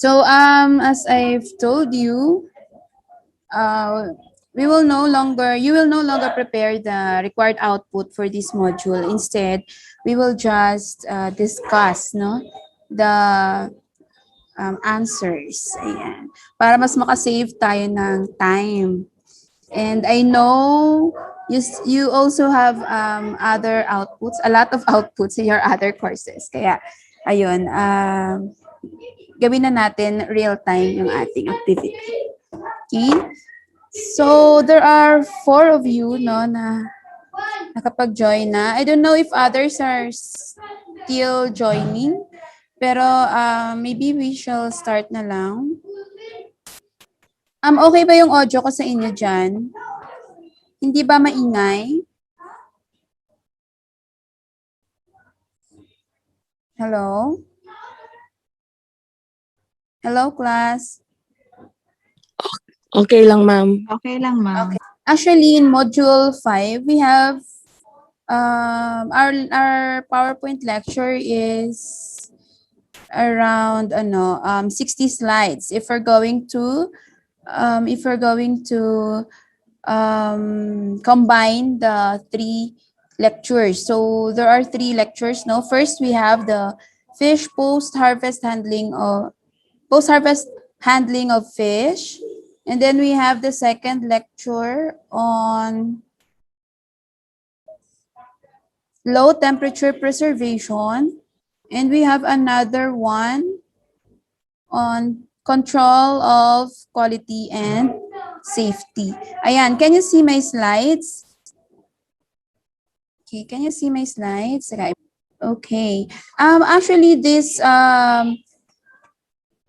So as I've told you, you will no longer prepare the required output for this module. Instead, we will just discuss the answers. Ayan. Para mas makasave tayo ng time. And I know you also have other outputs, a lot of outputs in your other courses. Kaya, ayun, gawin na natin real time yung ating activity. Okay? So, there are 4 of you, no, na nakapag-join na. I don't know if others are still joining, pero maybe we shall start na lang. Okay ba yung audio ko sa inyo dyan? Hindi ba maingay? Hello? Hello, class? Okay lang, ma'am. Okay lang, ma'am. Okay. Actually, in Module 5, we have our PowerPoint lecture is around 60 slides. If we're going to combine the 3 lectures. So there are 3 lectures. No, first we have the fish post-harvest handling of fish. And then we have the second lecture on low temperature preservation. And we have another one on control of quality and safety. Ayan, can you see my slides? Okay, can you see my slides? Okay. Actually, this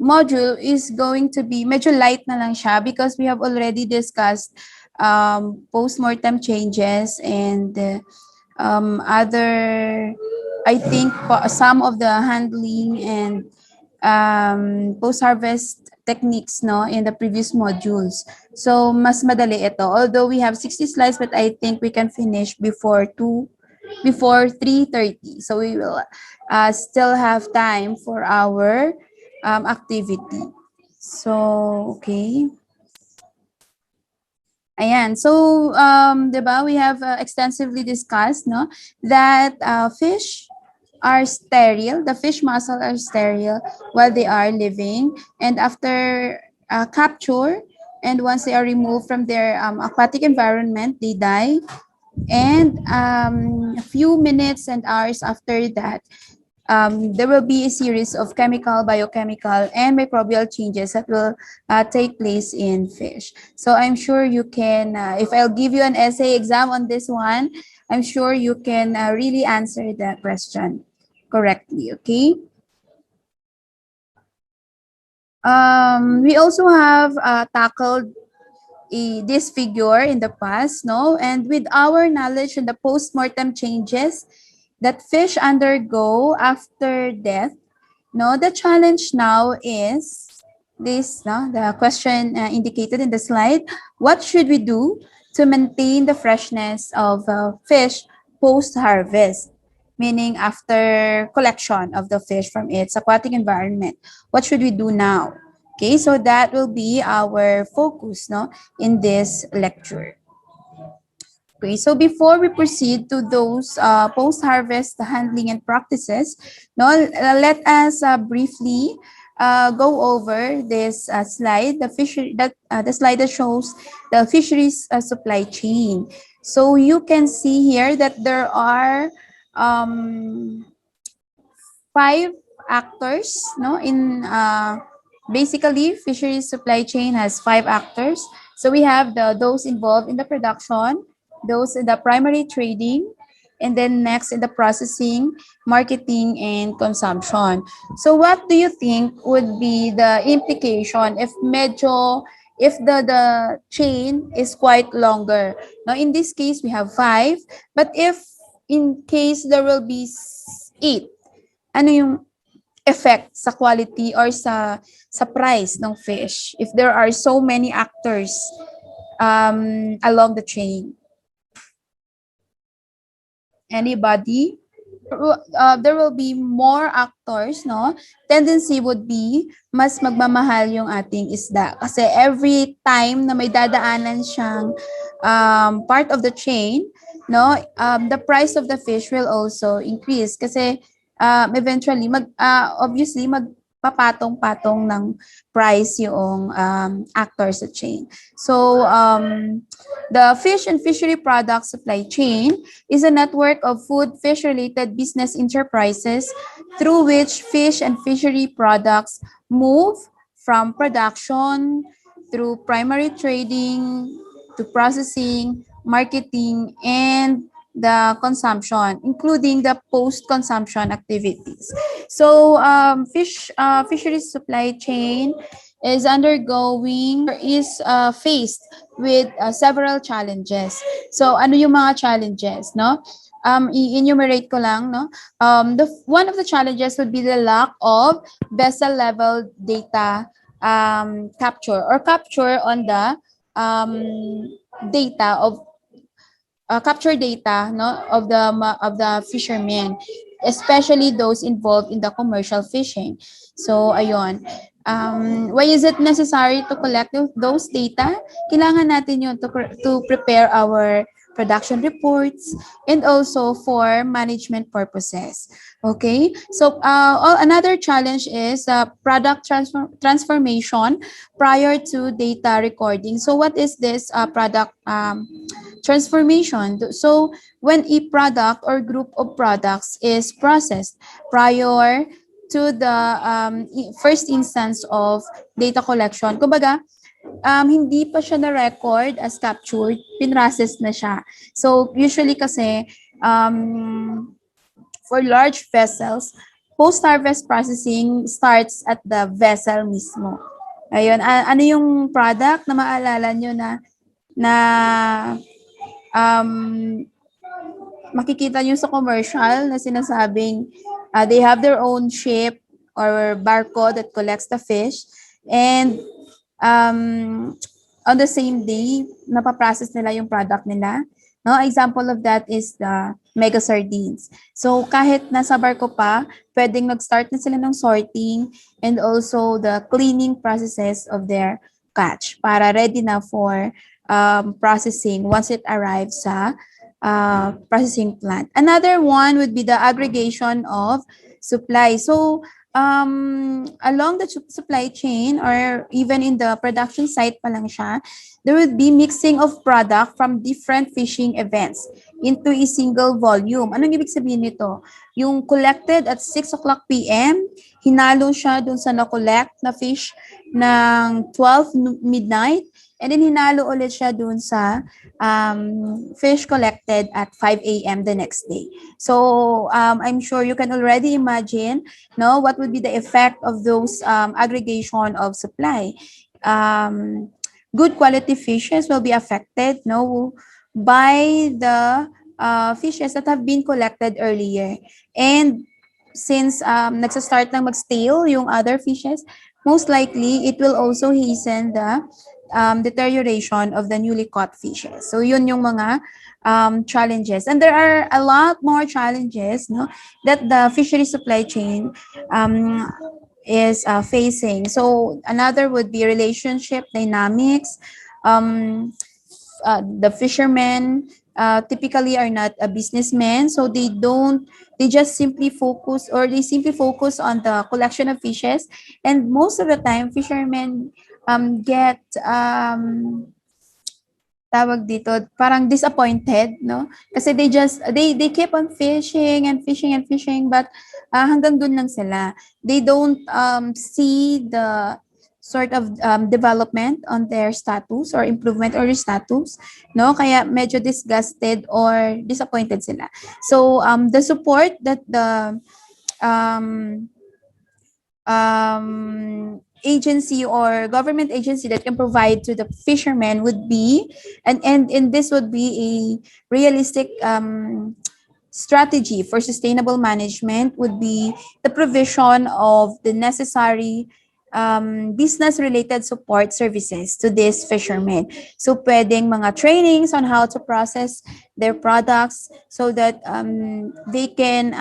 module is going to be medyo light na lang siya because we have already discussed post-mortem changes and other, I think, some of the handling and post-harvest techniques in the previous modules. So, mas madali ito. Although we have 60 slides, but I think we can finish before 3:30. So, we will still have time for our activity. So, okay. Ayan. So, diba, we have extensively discussed that fish are sterile. The fish muscle are sterile while they are living. And after capture, and once they are removed from their aquatic environment, they die. And a few minutes and hours after that, there will be a series of chemical, biochemical, and microbial changes that will take place in fish. So I'm sure you can, if I'll give you an essay exam on this one, I'm sure you can really answer that question correctly, okay? We also have tackled this figure in the past, and with our knowledge on the post-mortem changes that fish undergo after death, the challenge now is this, the question indicated in the slide. What should we do to maintain the freshness of fish post-harvest? Meaning after collection of the fish from its aquatic environment. What should we do now? Okay, so that will be our focus in this lecture. Okay, so before we proceed to those post-harvest handling and practices, let us briefly go over this slide, the slide that shows the fisheries supply chain. So you can see here that there are 5 actors, in basically fisheries supply chain has 5 actors. So we have those involved in the production, those in the primary trading, and then next in the processing, marketing, and consumption. So what do you think would be the implication if the chain is quite longer? Now in this case we have 5, but if in case there will be 8, ano yung effect sa quality or sa price ng fish if there are so many actors along the chain? Anybody? there will be more actors, no? Tendency would be mas magmamahal yung ating isda. Kasi every time na may dadaanan siyang part of the chain, no? The price of the fish will also increase kasi eventually obviously magpapatong-patong ng price yung actors sa chain. So the fish and fishery product supply chain is a network of food fish-related business enterprises through which fish and fishery products move from production through primary trading to processing, marketing, and the consumption, including the post-consumption activities. So, fisheries supply chain is undergoing or is faced with several challenges. So, ano yung mga challenges, no? I-enumerate ko lang, no? One of the challenges would be the lack of vessel level data capture or capture on the data of capture data, no, of the fishermen, especially those involved in the commercial fishing. So ayun, why is it necessary to collect those data? Kailangan natin yun to prepare our production reports and also for management purposes. Okay, so another challenge is product transformation prior to data recording. So what is this product transformation? So when a product or group of products is processed prior to the first instance of data collection, kumbaga, hindi pa siya na-record as captured, pinrocess na siya. So usually kasi for large vessels, post-harvest processing starts at the vessel mismo. Ayun, ano yung product na maalala nyo na makikita nyo sa commercial na sinasabing they have their own ship or barco that collects the fish, and on the same day, napaprocess nila yung product nila. No, example of that is the mega sardines. So kahit nasa barko pa, pwedeng mag-start na sila ng sorting and also the cleaning processes of their catch para ready na for processing once it arrives sa processing plant. Another one would be the aggregation of supply. So along the supply chain or even in the production site pa lang siya, there would be mixing of product from different fishing events into a single volume. Anong ibig sabihin nito? Yung collected at 6 o'clock p.m., hinalo siya dun sa na-collect na fish ng 12 midnight, and then hinalo ulit siya dun sa fish collected at 5 a.m. the next day. So I'm sure you can already imagine, no, what would be the effect of those aggregation of supply. Good quality fishes will be affected, no, by the fishes that have been collected earlier. And since nagsa-start nang mag-stale yung other fishes, most likely it will also hasten the deterioration of the newly caught fishes. So yun yung mga challenges. And there are a lot more challenges, no, that the fishery supply chain is facing. So another would be relationship dynamics. The fishermen typically are not a businessman, so they simply focus on the collection of fishes, and most of the time fishermen get tawag dito, parang disappointed, no? Kasi they keep on fishing and fishing and fishing, but hanggang dun lang sila. They don't see the sort of development on their status or improvement or status, no? Kaya medyo disgusted or disappointed sila. So the support that the agency or government agency that can provide to the fishermen would be, and this would be a realistic strategy for sustainable management, would be the provision of the necessary business-related support services to these fishermen. So pwedeng mga trainings on how to process their products so that they can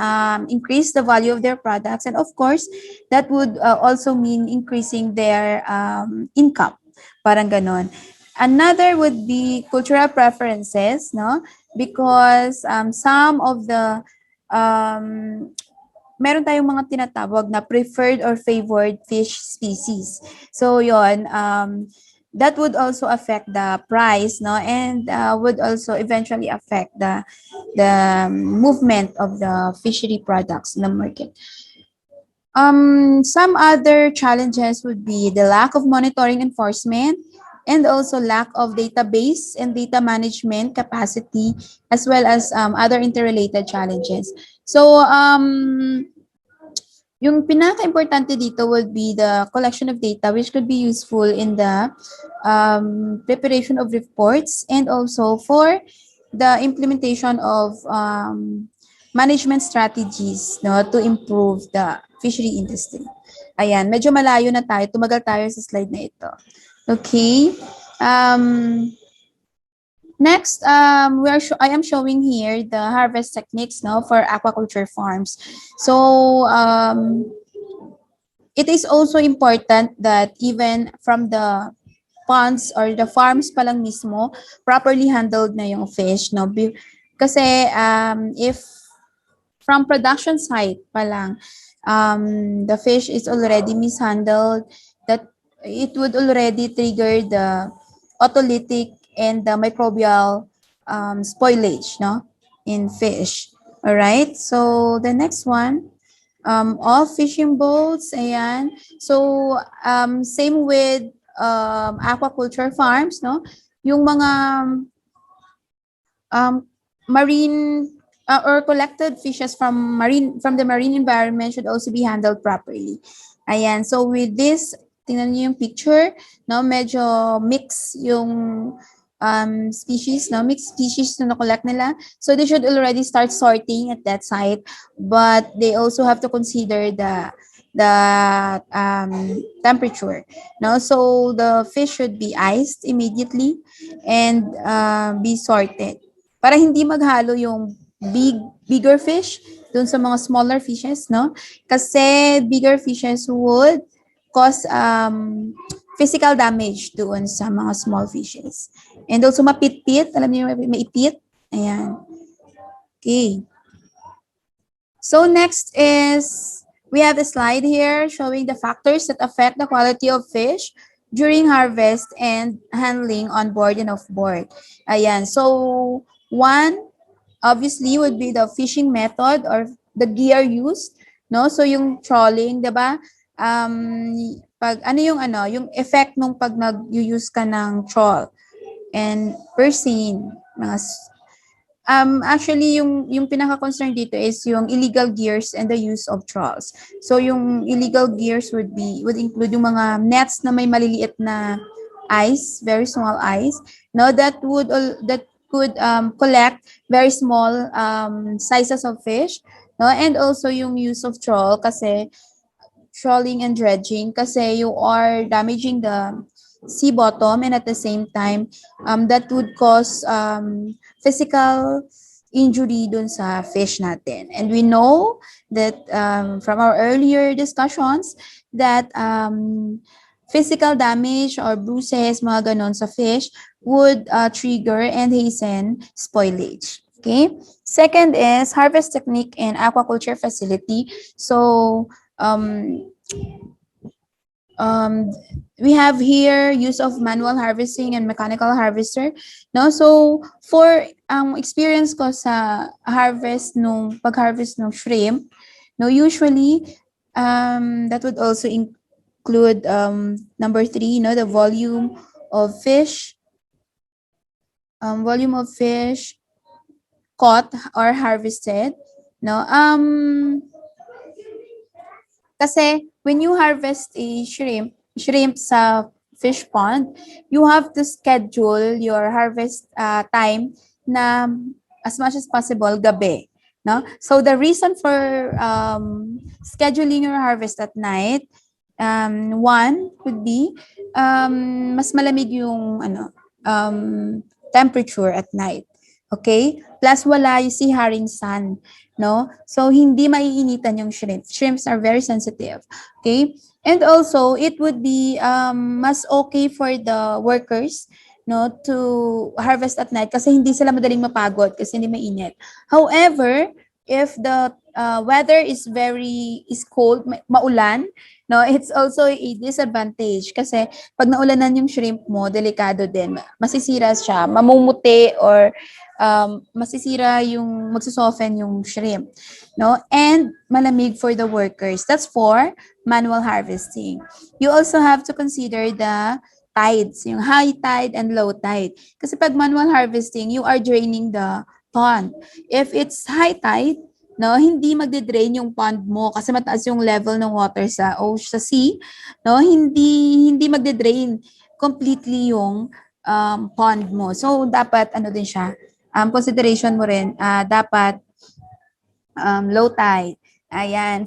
increase the value of their products. And of course, that would also mean increasing their income. Parang ganon. Another would be cultural preferences, no? Because some of the meron tayong mga tinatawag na preferred or favored fish species. So yon, that would also affect the price, no, and would also eventually affect the movement of the fishery products in the market. Some other challenges would be the lack of monitoring enforcement and also lack of database and data management capacity, as well as other interrelated challenges. So, yung pinaka-importante dito would be the collection of data, which could be useful in the preparation of reports and also for the implementation of management strategies, no, to improve the fishery industry. Ayan, medyo malayo na tayo. Tumagal tayo sa slide na ito. Okay. Next, I am showing here the harvest techniques, no, for aquaculture farms. So, it is also important that even from the ponds or the farms pa lang mismo, properly handled na yung fish, no? Kasi if from production site pa lang, the fish is already mishandled, that it would already trigger the autolytic and the microbial spoilage, no, in fish. All right. So the next one, all fishing boats, ayan. So same with aquaculture farms, no. Yung mga marine or collected fishes from the marine environment should also be handled properly. Ayan. So with this, tingnan niyo yung picture, no, medyo mix yung species, no, mixed species na collect nila. So they should already start sorting at that site, but they also have to consider the temperature, no. So the fish should be iced immediately and be sorted para hindi maghalo yung bigger fish dun sa mga smaller fishes, no? Kasi bigger fishes would cause physical damage doon sa mga small fishes. And also mapitpit, alam niyo maipit. Ayan. Okay. So next is, we have a slide here showing the factors that affect the quality of fish during harvest and handling on board and off board. Ayan. So one, obviously, would be the fishing method or the gear used, no? So yung trawling, 'di ba? Pag yung effect nung pag nag-use ka ng trawl and persing, mga actually yung pinaka-concern dito is yung illegal gears and the use of trawls. So yung illegal gears would include yung mga nets na may maliliit na ice, very small ice, no, that could collect very small sizes of fish, no, and also yung use of trawl kasi trawling and dredging kasi you are damaging the sea bottom, and at the same time that would cause physical injury dun sa fish natin. And we know that from our earlier discussions that physical damage or bruises, mga ganon sa fish would trigger and hasten spoilage. Okay. Second is harvest technique in aquaculture facility. So we have here use of manual harvesting and mechanical harvester, no. So for experience ko sa pag-harvest ng shrimp, no, usually that would also include number 3, no, the volume of fish caught or harvested, no. Kasi when you harvest a shrimp sa fish pond, you have to schedule your harvest time na as much as possible gabi, no? So the reason for scheduling your harvest at night One would be mas malamig yung temperature at night. Okay? Plus wala yung si Haring sun, no? So hindi maiinitan yung shrimp. Shrimps are very sensitive. Okay? And also it would be mas okay for the workers, no, to harvest at night kasi hindi sila madaling mapagod kasi hindi mainit. However, if the weather is cold, maulan, no, it's also a disadvantage kasi pag naulanan yung shrimp mo, delikado din. Masisira siya, mamumuti or masisira yung magsusoften yung shrimp, no? And malamig for the workers. That's for manual harvesting. You also have to consider the tides, yung high tide and low tide. Kasi pag manual harvesting, you are draining the pond. If it's high tide, no, hindi magde-drain yung pond mo kasi mataas yung level ng water sa sea, no? Hindi magde-drain completely yung pond mo. So dapat ano din siya, consideration mo rin, dapat low tide. Ayan.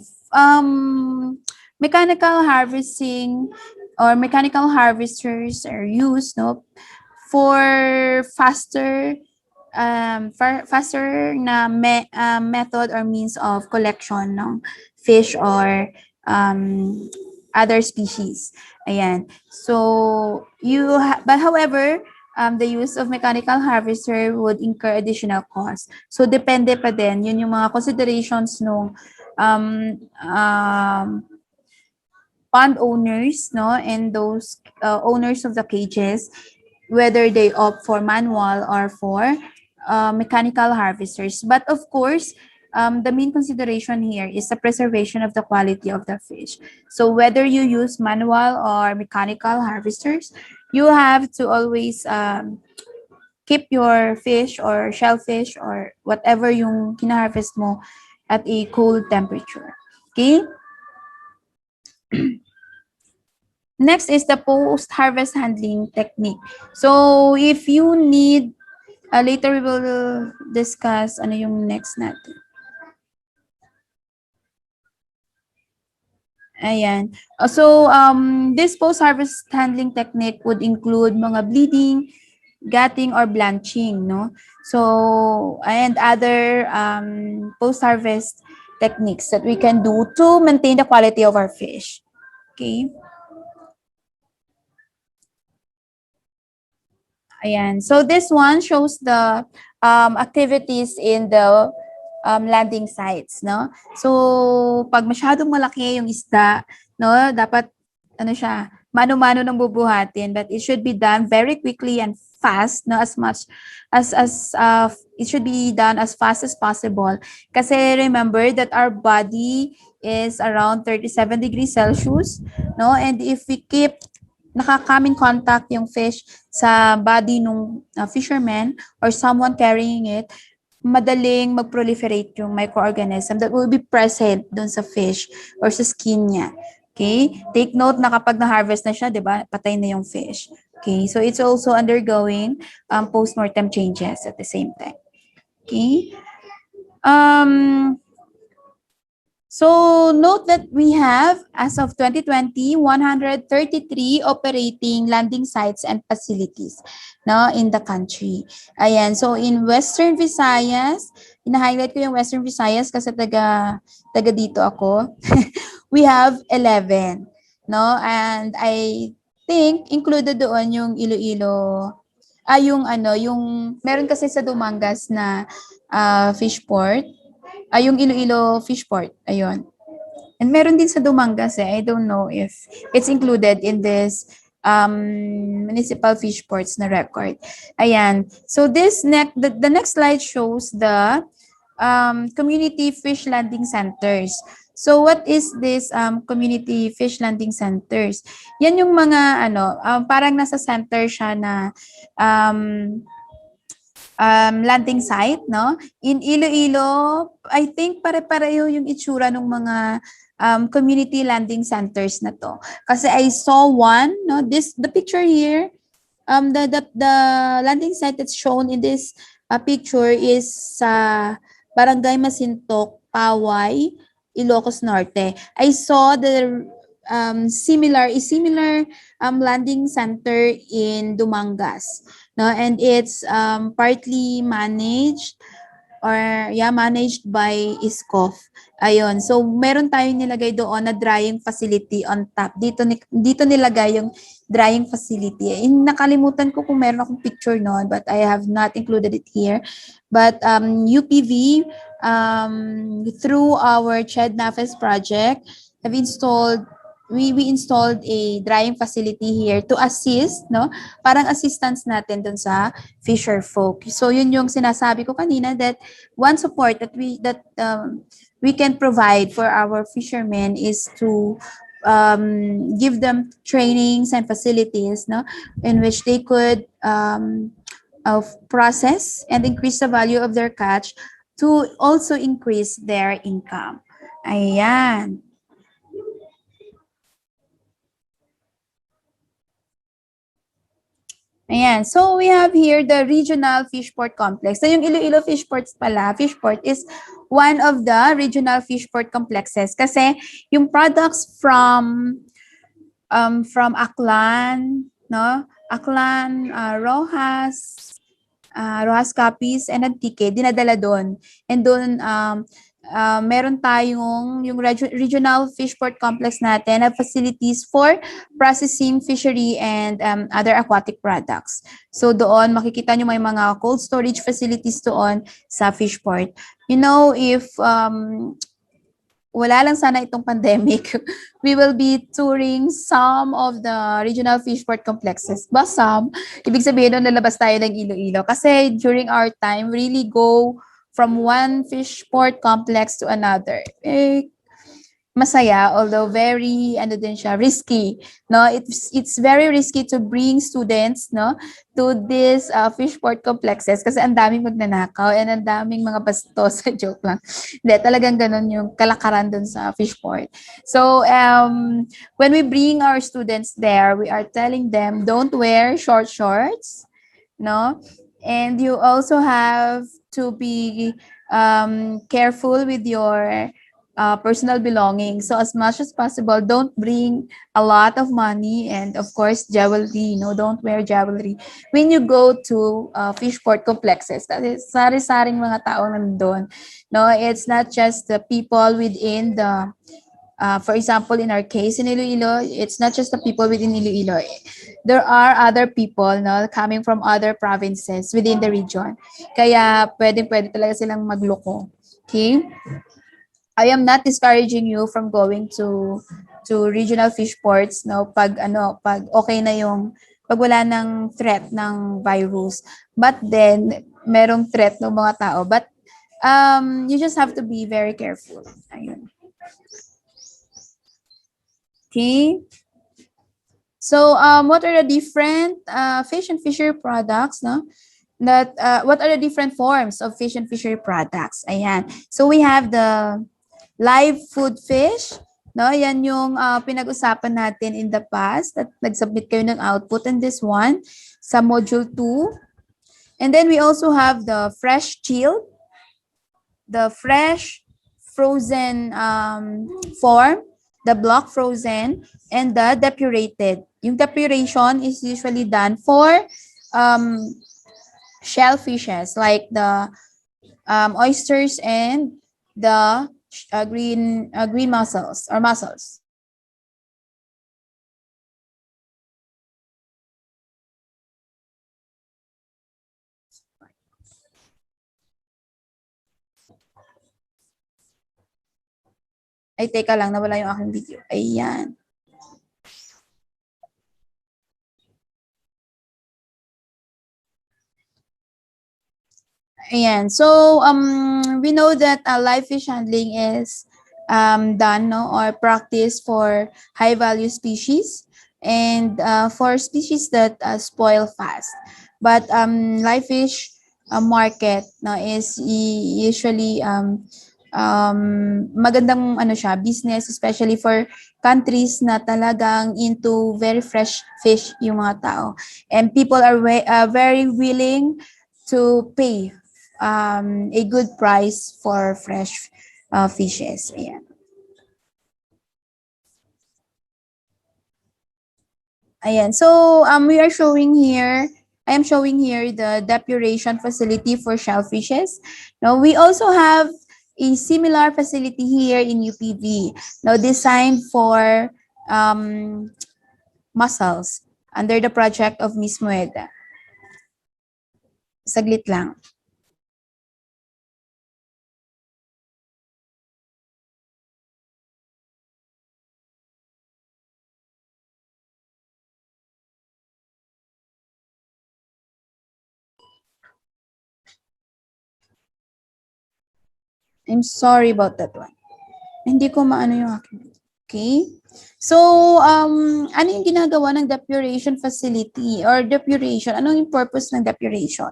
Mechanical harvesting or mechanical harvesters are used, no, for faster na method or means of collection ng fish or other species. Ayan. So, but however, the use of mechanical harvester would incur additional costs. So, depende pa din. Yun yung mga considerations nung pond owners, no, and those owners of the cages, whether they opt for manual or for mechanical harvesters. But of course, the main consideration here is the preservation of the quality of the fish. So whether you use manual or mechanical harvesters, you have to always keep your fish or shellfish or whatever yung kina-harvest mo at a cool temperature. Okay? Next is the post-harvest handling technique. So if you need, later we will discuss ano yung next natin. Ayan. So this post-harvest handling technique would include mga bleeding, gutting, or blanching, no? So, and other post-harvest techniques that we can do to maintain the quality of our fish. Okay? Ayan. So this one shows the activities in the landing sites, no? So pag masyadong malaki yung isda, no, dapat ano siya, mano-mano ng bubuhatin, but it should be done very quickly and fast, no, as much as it should be done as fast as possible. Kasi remember that our body is around 37 degrees Celsius, no? And if we keep nakaka-come in contact yung fish sa body ng fisherman or someone carrying it, madaling mag-proliferate yung microorganism that will be present dun sa fish or sa skin niya. Okay? Take note na kapag na-harvest na siya, di ba, patay na yung fish. Okay? So, it's also undergoing post-mortem changes at the same time. Okay? So note that we have, as of 2020, 133 operating landing sites and facilities, no, in the country. Ayan, so in Western Visayas, ina-highlight ko yung Western Visayas kasi taga dito ako. We have 11, no? And I think included doon yung Iloilo, yung meron kasi sa Dumangas na fish port. Yung Iloilo fish port, ayun. And meron din sa Dumangas I don't know if it's included in this municipal fish ports na record. Ayan. So the next slide shows the community fish landing centers. So what is this community fish landing centers? Yan yung mga parang nasa center siya na landing site, no? In Iloilo, I think pare-pareho yung itsura ng mga community landing centers na to. Kasi I saw one, no? The picture here, the landing site that's shown in this picture is sa Barangay Masintok, Paway, Ilocos Norte. I saw the similar landing center in Dumangas, no, and it's partly managed or managed by ISCOF. Ayun. So meron tayong nilagay doon na drying facility on top. Dito nilagay yung drying facility. Nakalimutan ko kung meron akong picture noon, but I have not included it here. But UPV through our CHED NAFES project have installed we installed a drying facility here to assist, no? Parang assistance natin dun sa fisher folk. So yun yung sinasabi ko kanina, that one support that we can provide for our fishermen is to give them trainings and facilities, no, in which they could process and increase the value of their catch to also increase their income. Ayan. Ayan. So, we have here the regional fishport complex. So, yung Iloilo fishport is one of the regional fishport complexes. Kasi, yung products from Aklan, no? Aklan, Rojas Capiz, and Antique, dinadala doon. And doon, meron tayong yung regional fishport complex natin na facilities for processing fishery and other aquatic products. So doon, makikita nyo may mga cold storage facilities doon sa fishport. You know, if wala lang sana itong pandemic, we will be touring some of the regional fishport complexes. But some, ibig sabihin doon lalabas tayo ng Iloilo. Kasi during our time, really go from one fishport complex to another. Masaya, although very risky, no, it's very risky to bring students, no, to this fishport complexes kasi ang daming magnanakaw and ang daming mga bastos. Joke lang. Hindi, talagang ganun yung kalakaran dun sa fishport. So when we bring our students there, we are telling them don't wear short shorts, no, and you also have to be careful with your personal belongings. So as much as possible, don't bring a lot of money and of course jewelry. No, don't wear jewelry when you go to fishport complexes. Kasi sari-saring mga tao nandun. No, it's not just the people within the for example, in our case in Iloilo, it's not just the people within Iloilo. There are other people, no, coming from other provinces within the region. Kaya pwede talaga silang magloko. Okay? I am not discouraging you from going to regional fish ports, no, pag okay na yung pag wala ng threat ng virus. But then merong threat ng mga tao, but you just have to be very careful. Ayun. Okay? So what are the different fish and fishery products, no? That what are the different forms of fish and fishery products? Ayan. So we have the live food fish, no? Yan yung pinag-usapan natin in the past at nag-submit kayo ng output in this one sa module 2. And then we also have the fresh chilled, the fresh frozen form, the block frozen, and the depurated. Yung depuration is usually done for shellfishes like the oysters and the green mussels or mussels. Ay, teka lang, nawala yung aking video. Ayan. Ayan. So, we know that live fish handling is done, no, or practiced for high-value species and for species that spoil fast. But live fish market, no, is usually magandang siya, business, especially for countries na talagang into very fresh fish yung mga tao. And people are very willing to pay a good price for fresh fishes. Ayan. Ayan. So, we are showing here, I am showing here the depuration facility for shellfishes. Now, we also have a similar facility here in UPV, now designed for mussels under the project of Miss Mueda. Saglit lang. I'm sorry about that one. Hindi ko maano yung akin. Okay? So, ano yung ginagawa ng depuration facility or depuration? Anong yung purpose ng depuration?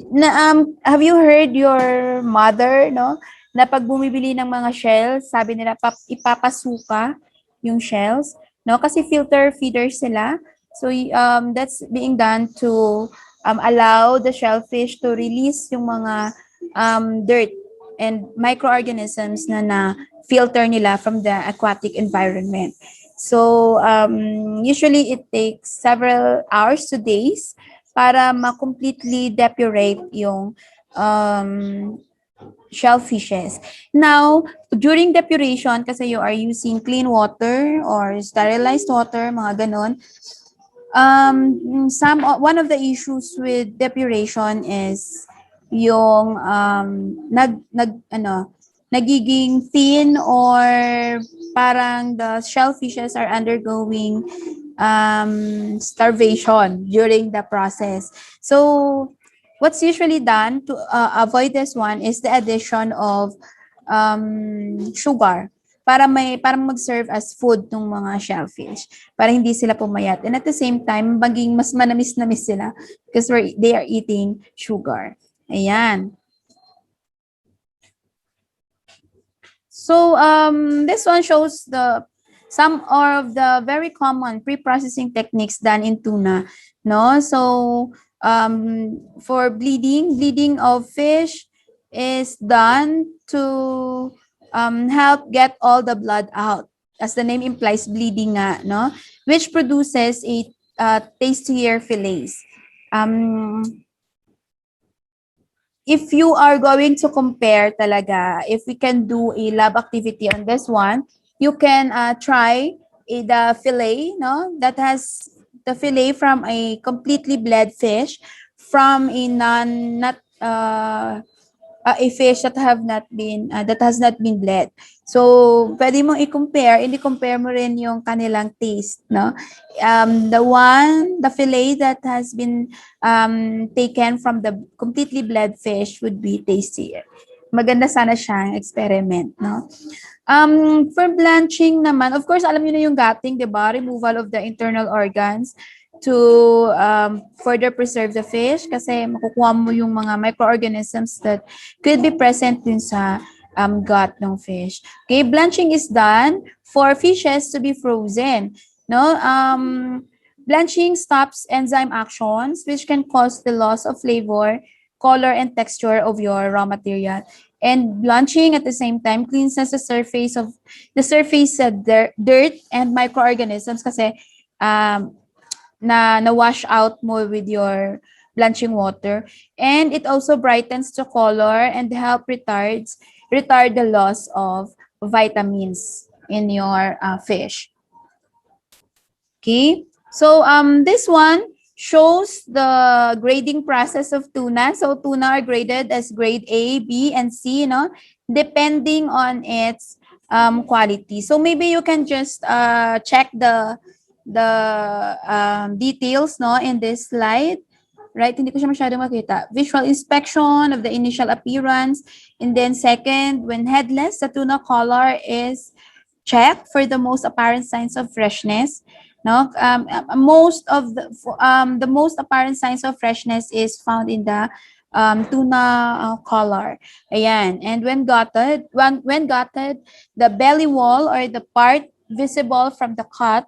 Na, have you heard your mother, no? Na pag bumibili ng mga shells, sabi nila ipapasuka yung shells, no? Kasi filter feeders sila. So, that's being done to allow the shellfish to release yung mga dirt and microorganisms na filter nila from the aquatic environment. So, usually it takes several hours to days para ma-completely depurate yung shellfishes. Now, during depuration, kasi you are using clean water or sterilized water, mga ganon, one of the issues with depuration is yung nagiging thin or parang the shellfishes are undergoing starvation during the process. So what's usually done to avoid this one is the addition of sugar para mag-serve as food ng mga shellfish para hindi sila pumayat, and at the same time maging mas manamis-namis sila because they are eating sugar. Ayan. So this one shows some of the very common pre-processing techniques done in tuna, no? So for bleeding of fish is done to help get all the blood out, as the name implies, bleeding nga, no? Which produces a tastier fillets. If you are going to compare talaga, if we can do a lab activity on this one, you can try the fillet, no? That has the fillet from a completely bled fish from a a fish that has not been bled. So, pwede mong i-compare, compare mo rin yung kanilang taste, no? The fillet that has been taken from the completely bled fish would be tastier. Maganda sana siyang experiment, no? For blanching naman, of course, alam niyo na yung gutting, di ba? Removal of the internal organs to further preserve the fish kasi makukuha mo yung mga microorganisms that could be present din sa gut ng fish. Okay, blanching is done for fishes to be frozen. No, blanching stops enzyme actions which can cause the loss of flavor, color, and texture of your raw material. And blanching at the same time cleanses the surface dirt and microorganisms kasi na wash out mo with your blanching water, and it also brightens the color and retard the loss of vitamins in your fish. Okay, so this one shows the grading process of tuna. So tuna are graded as grade A, B, and C, no, depending on its quality. So maybe you can just check the details, no, in this slide. Right, hindi ko siya masyado makita. Visual inspection of the initial appearance, and then second, when headless, the tuna color is checked for the most apparent signs of freshness. No, most of the most apparent signs of freshness is found in the tuna color. Ayan. And when gutted, the belly wall or the part visible from the cut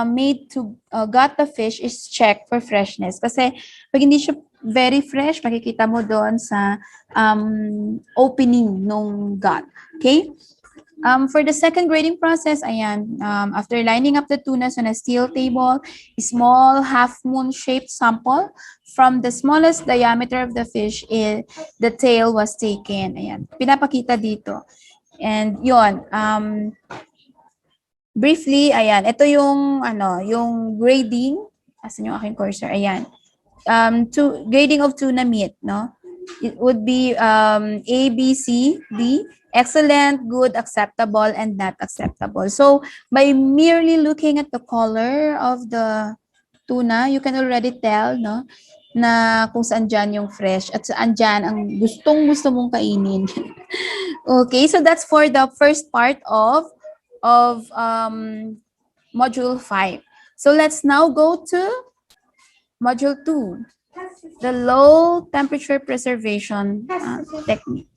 made to gut the fish is checked for freshness. Kasi pag hindi siya very fresh, makikita mo doon sa opening ng gut. Okay? For the second grading process, ayan, after lining up the tunas on a steel table, a small half-moon shaped sample from the smallest diameter of the fish, the tail was taken. Ayan, pinapakita dito. And yon, briefly, ayan, ito yung, yung grading. Asan yung aking cursor? Ayan. Grading of tuna meat, no? It would be A, B, C, D, excellent, good, acceptable, and not acceptable. So, by merely looking at the color of the tuna, you can already tell, no, na kung saan dyan yung fresh at saan dyan ang gustong-gusto mong kainin. Okay, so that's for the first part of Module 5. So, let's now go to Module 2. The low temperature preservation technique.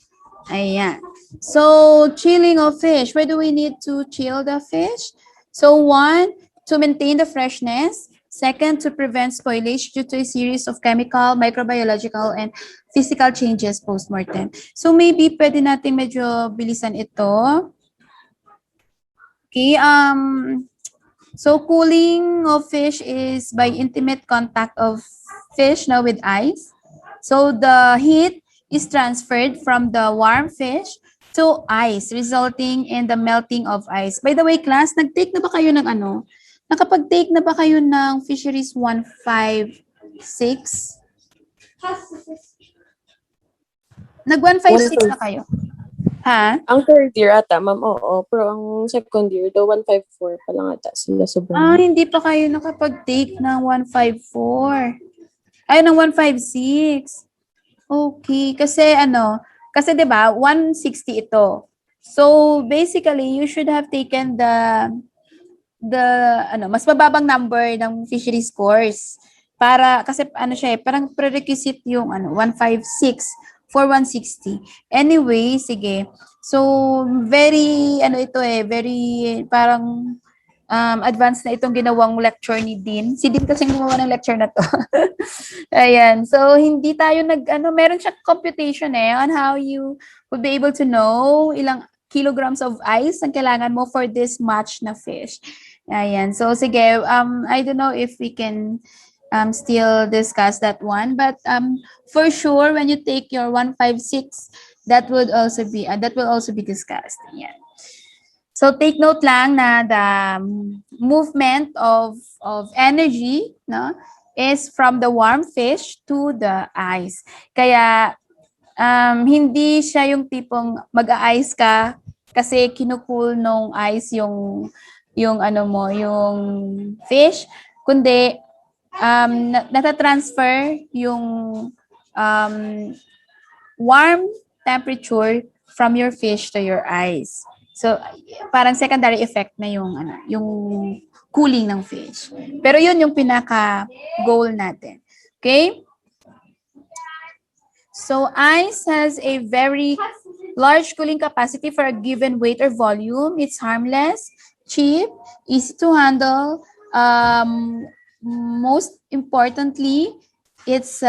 Ayan. So, chilling of fish. Why do we need to chill the fish? So, one, to maintain the freshness. Second, to prevent spoilage due to a series of chemical, microbiological, and physical changes post-mortem. So, maybe pwede natin medyo bilisan ito. Okay, so cooling of fish is by intimate contact of fish now with ice. So the heat is transferred from the warm fish to ice, resulting in the melting of ice. By the way, class, nag-take na ba kayo ng ano? Nakapag-take na ba kayo ng Fisheries 156? Nag-156 na kayo? Ha? Ang third year ata, ma'am, oo. Pero ang second year, the 154 pa lang ata sila sobrang. Hindi pa kayo nakapag-take ng 154. Ay, ng 156. Okay, kasi kasi 'di ba, 160 ito. So, basically, you should have taken the mas mababang number ng fishery scores para kasi siya parang prerequisite yung 156 for 160. Anyway, sige. So, very ito very parang advanced na itong ginawang lecture ni Dean. Si Dean kasi gumawa ng lecture na to. Ayan. So, hindi tayo meron siya computation on how you would be able to know ilang kilograms of ice ang kailangan mo for this much na fish. Ayan. So, sige, I don't know if we can still discuss that one, but for sure, when you take your 156, that will also be discussed. Ayan. So take note lang na the movement of energy, no, is from the warm fish to the ice. Kaya hindi siya yung tipong mag-a-ice ka kasi kinukool nung ice yung yung fish, kundi nata-transfer yung warm temperature from your fish to your ice. So, parang secondary effect na yung cooling ng fish. Pero yun yung pinaka-goal natin. Okay? So, ice has a very large cooling capacity for a given weight or volume. It's harmless, cheap, easy to handle. Most importantly, it's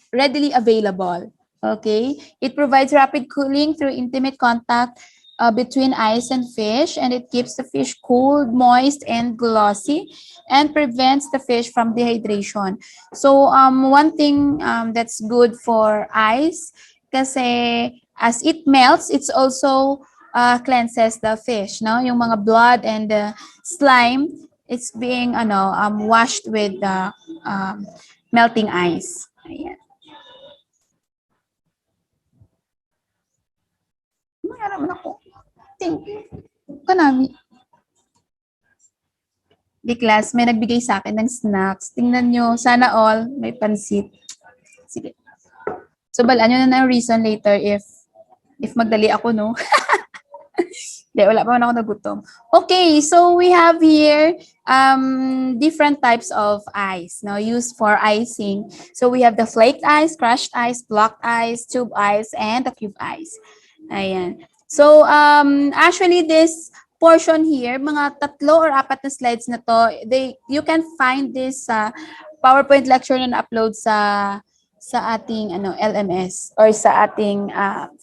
readily available. Okay? It provides rapid cooling through intimate contact between ice and fish, and it keeps the fish cool, moist, and glossy, and prevents the fish from dehydration. So, one thing that's good for ice, kasi as it melts, it's also cleanses the fish, no? Yung mga blood and slime, it's being washed with the melting ice. Ayan. Mayroon ako. Kanami. Di class, may nagbigay sa akin ng snacks. Tingnan nyo, sana all may pansit. Sige. So, balaan nyo na ng reason later if magdali ako, no? Di, wala pa man ako nagutom. Okay, so we have here different types of ice now used for icing. So, we have the flaked ice, crushed ice, blocked ice, tube ice, and the cube ice. Ayan. So, actually, this portion here, mga 3 or 4 na slides na to, you can find this PowerPoint lecture na upload sa sa ating LMS or sa ating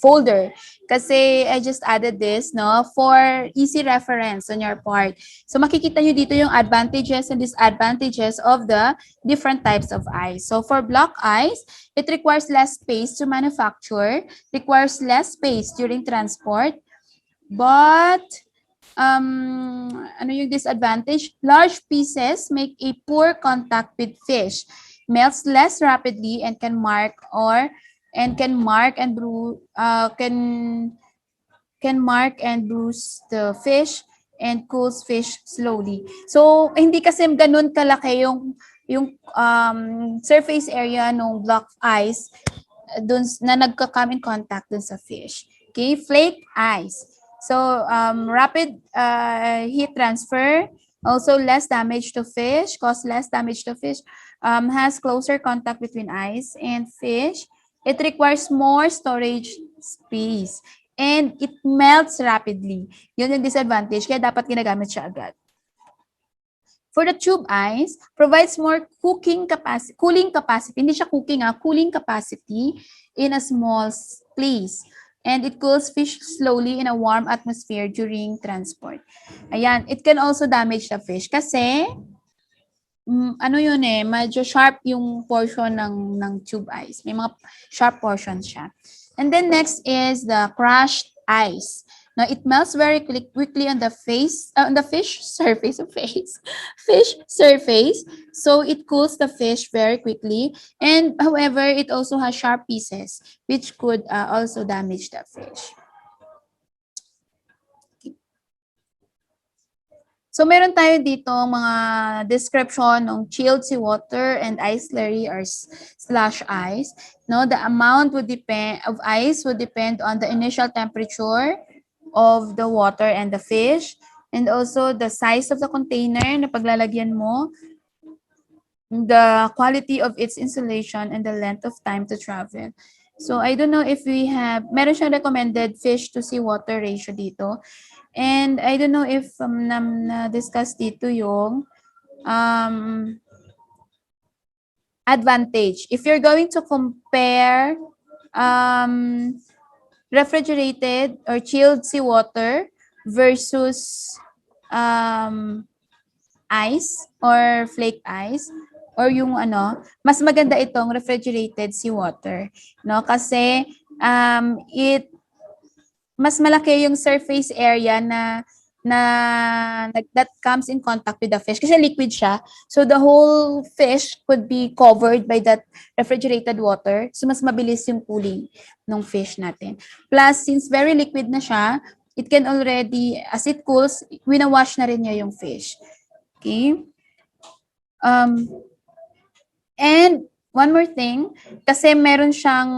folder. Kasi I just added this no for easy reference on your part. So makikita nyo dito yung advantages and disadvantages of the different types of ice. So for block ice, it requires less space to manufacture, requires less space during transport, but ano yung disadvantage? Large pieces make a poor contact with fish, melts less rapidly and can mark and bruise the fish and cools fish slowly. So hindi kasi ganun kalaki yung surface area ng block ice dun na nagka-come in contact dun sa fish. Okay, flake ice. So, rapid heat transfer, also less damage to fish, cause less damage to fish, has closer contact between ice and fish. It requires more storage space. And it melts rapidly. Yun yung disadvantage, kaya dapat ginagamit siya agad. For the tube ice, provides more cooling capacity. Hindi siya cooling capacity in a small place. And it cools fish slowly in a warm atmosphere during transport. Ayan, it can also damage the fish kasi medyo sharp yung portion ng tube ice. May mga sharp portions siya. And then next is the crushed ice. Now it melts very quickly on the fish surface, so it cools the fish very quickly. And however, it also has sharp pieces which could also damage the fish. So meron tayo dito mga description ng chilled seawater and ice slurry or slush ice. No, the amount of ice would depend on the initial temperature of the water and the fish, and also the size of the container na paglalagyan mo, the quality of its insulation, and the length of time to travel. So I don't know if meron siyang recommended fish to seawater ratio dito. And I don't know if na-discuss dito yung advantage. If you're going to compare refrigerated or chilled seawater versus ice or flake ice, or yung mas maganda itong refrigerated seawater, no? Kasi mas malaki yung surface area that comes in contact with the fish kasi liquid siya. So the whole fish could be covered by that refrigerated water. So mas mabilis yung cooling ng fish natin. Plus, since very liquid na siya, it can already, as it cools, winawash na rin niya yung fish. Okay? And one more thing, kasi meron siyang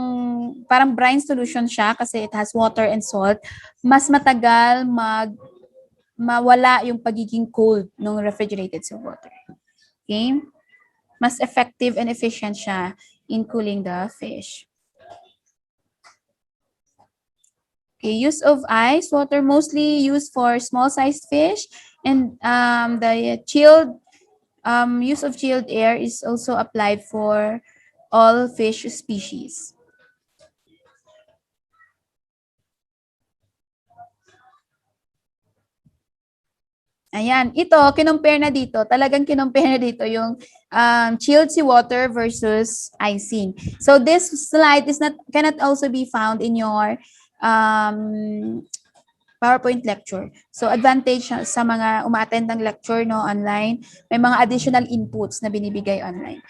parang brine solution siya kasi it has water and salt, mas matagal mawala yung pagiging cold ng refrigerated seawater. Okay? Mas effective and efficient siya in cooling the fish. Okay, use of ice water mostly used for small-sized fish, and the use of chilled air is also applied for all fish species. Ayan, ito, kinompare na dito. Talagang kinompare na dito yung chilled seawater versus icing. So this slide cannot also be found in your PowerPoint lecture. So advantage sa mga umattend ng lecture online, may mga additional inputs na binibigay online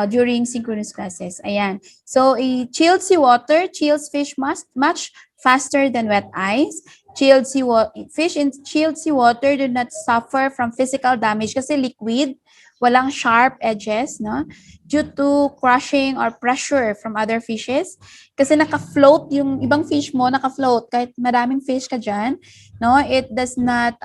during synchronous classes. Ayan. So a chilled seawater chills fish much faster than wet ice. Fish in chilled seawater do not suffer from physical damage kasi liquid, walang sharp edges, no? Due to crushing or pressure from other fishes. Kasi naka-float yung ibang fish mo, naka-float kahit maraming fish ka dyan, no? It does not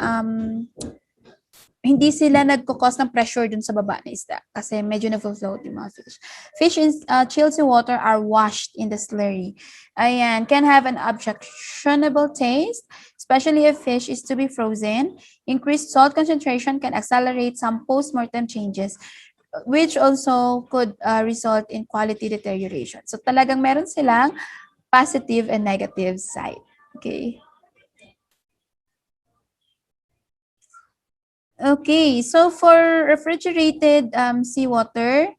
hindi sila nagko-cause ng pressure dun sa baba na isda kasi medyo nag-float yung mga fish. Fish in chilled seawater are washed in the slurry. Ayan, can have an objectionable taste, especially if fish is to be frozen. Increased salt concentration can accelerate some post-mortem changes. which also could result in quality deterioration. So talagang meron silang positive and negative side. Okay. Okay, so for refrigerated seawater,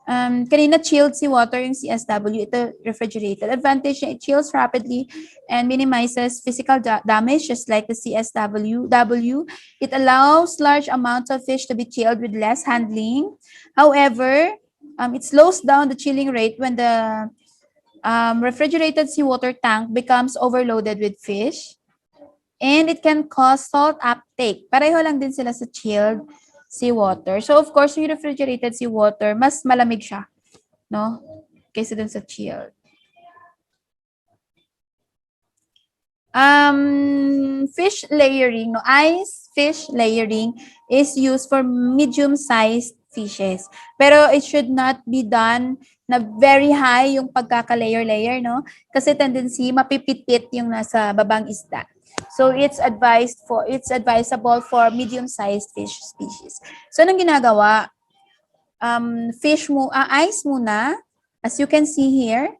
kanina chilled seawater yung CSW, ito refrigerated. Advantage niya, it chills rapidly and minimizes physical damage just like the CSW. It allows large amounts of fish to be chilled with less handling. However, it slows down the chilling rate when the refrigerated seawater tank becomes overloaded with fish. And it can cause salt uptake. Pareho lang din sila sa chilled seawater. So, of course, yung refrigerated seawater, mas malamig siya, no? Kaysa dun sa chilled. Fish layering, no? Ice fish layering is used for medium-sized fishes. Pero it should not be done na very high yung pagkaka-layer-layer, no? Kasi tendency mapipitit yung nasa babang isda. So it's advisable for medium-sized fish species. So anong ginagawa? Ice muna, as you can see here,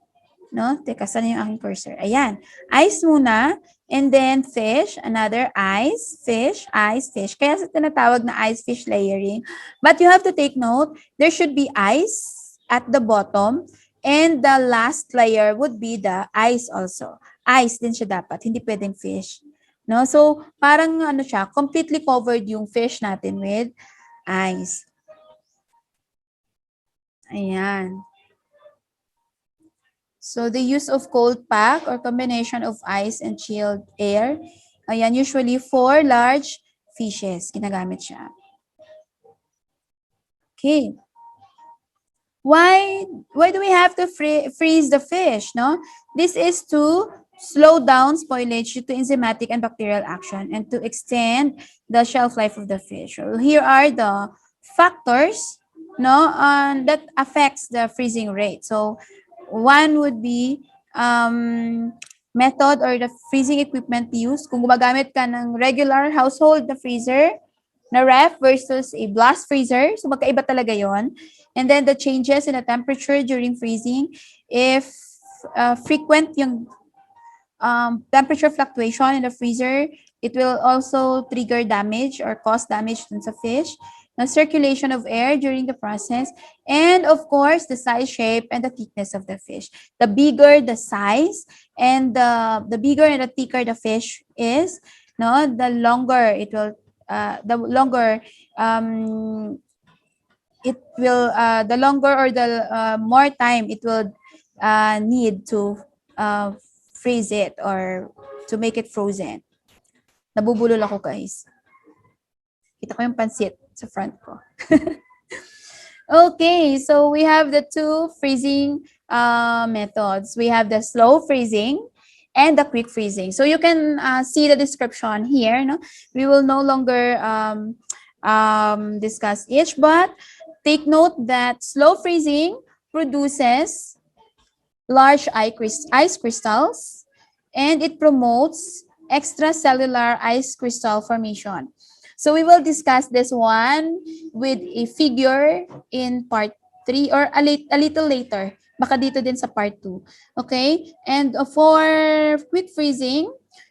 no? Teka, saan yung aking cursor? Ayan. Ice muna, and then fish, another ice, fish, ice, fish. Kaya sa tinatawag na ice fish layering. But you have to take note, there should be ice at the bottom, and the last layer would be the ice also. Ice din siya dapat, hindi pwedeng fish. No? So, parang ano siya, completely covered yung fish natin with ice. Ayan. So, the use of cold pack or combination of ice and chilled air, ayan, usually for large fishes, ginagamit siya. Okay. Why do we have to freeze the fish, no? This is to slow down spoilage due to enzymatic and bacterial action and to extend the shelf life of the fish. So here are the factors, no, that affects the freezing rate. So one would be method or the freezing equipment used. Kung gumagamit ka ng regular household na freezer, na ref versus a blast freezer. So magkaiba talaga yon. And then the changes in the temperature during freezing. If frequent yung temperature fluctuation in the freezer, it will also trigger damage or cause damage dun sa fish. The circulation of air during the process, and of course, the size, shape, and the thickness of the fish. The bigger the size, and the bigger and the thicker the fish is, no, the longer it will, the longer or the more time it will need to freeze it or to make it frozen. Nabubulol ako, guys. Kita ko yung pansit sa front ko. Okay, so we have the two freezing methods. We have the slow freezing and the quick freezing. So you can see the description here. No? We will no longer discuss each, but take note that slow freezing produces large ice crystals, and it promotes extracellular ice crystal formation. So we will discuss this one with a figure in part 3 or a little later. Baka dito din sa part 2. Okay? And for quick freezing,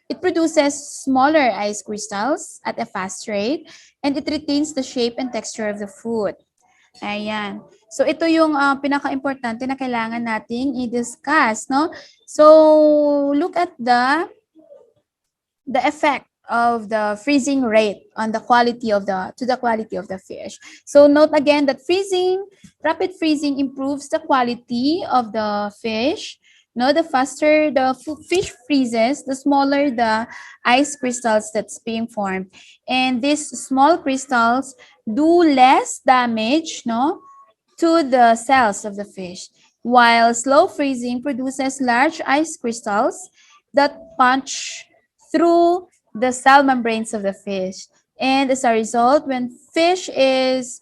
it produces smaller ice crystals at a fast rate, and it retains the shape and texture of the food. Ayan. So ito yung pinaka-importante na kailangan nating i-discuss, no? So look at the effect of the freezing rate on the quality of the quality of the fish. So note again that rapid freezing improves the quality of the fish. No, the faster the fish freezes, the smaller the ice crystals that's being formed. And these small crystals do less damage, no, to the cells of the fish, while slow freezing produces large ice crystals that punch through the cell membranes of the fish. And as a result, when fish is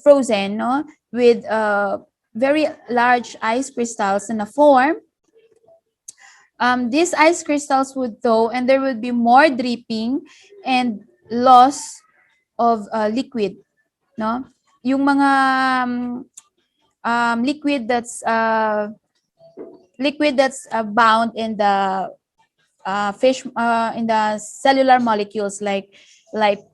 frozen, no, with very large ice crystals in a form, these ice crystals would thaw, and there would be more dripping and loss of liquid, no. yung mga liquid that's bound in the fish in the cellular molecules like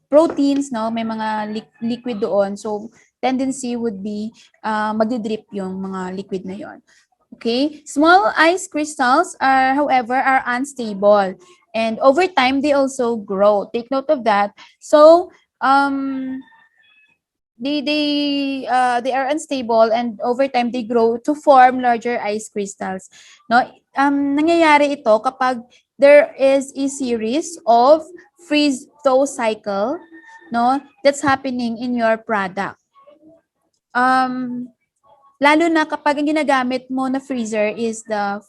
proteins, no, may mga liquid doon, so tendency would be magdi-drip yung mga liquid na yon. Okay, small ice crystals are unstable, and over time they also grow. Take note of that. So they are unstable, and over time they grow to form larger ice crystals. No, nangyayari ito kapag there is a series of freeze-thaw cycle, no, that's happening in your product. Lalo na kapag ang ginagamit mo na freezer is the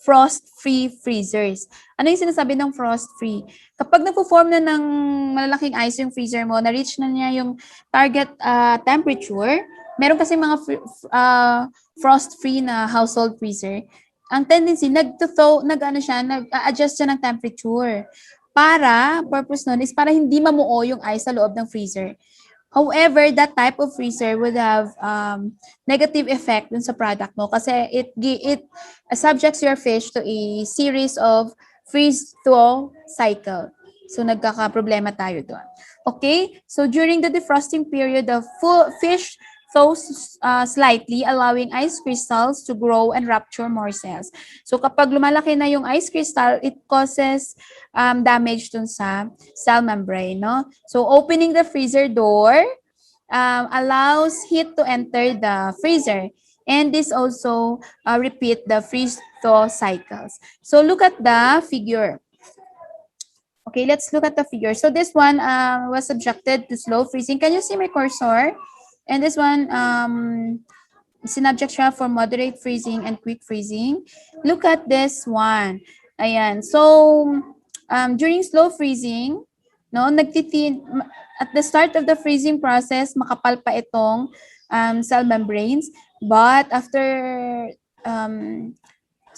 frost-free freezers. Ano yung sinasabi ng frost-free? Kapag nagpo-form na ng malalaking ice yung freezer mo, na-reach na niya yung target temperature, meron kasi mga frost-free na household freezer. Ang tendency, nag-adjust siya ng temperature. Purpose nun is para hindi mamuo yung ice sa loob ng freezer. However, that type of freezer would have negative effect dun sa product mo kasi it subjects your fish to a series of freeze-thaw cycle. So, nagkaka-problema tayo doon. Okay? So, during the defrosting period, the fish thaws slightly, allowing ice crystals to grow and rupture more cells. So, kapag lumalaki na yung ice crystal, it causes damage dun sa cell membrane, no? So, opening the freezer door allows heat to enter the freezer. And this also repeat the freeze-thaw cycles. So, look at the figure. Okay, let's look at the figure. So, this one was subjected to slow freezing. Can you see my cursor? And this one, sinubject siya for moderate freezing and quick freezing. Look at this one. Ayan. So, during slow freezing, no, at the start of the freezing process, makapal pa itong cell membranes. But after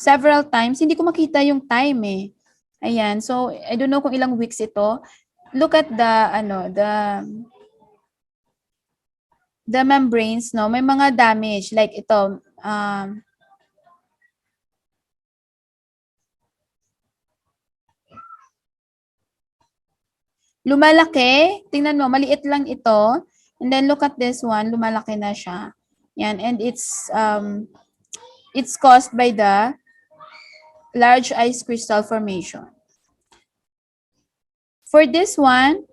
several times, hindi ko makita yung time eh. Ayan. So, I don't know kung ilang weeks ito. Look at the membranes, no, may mga damage like ito. Lumalaki, tingnan mo, maliit lang ito. And then look at this one, lumalaki na siya. Yan, and it's caused by the large ice crystal formation. For this one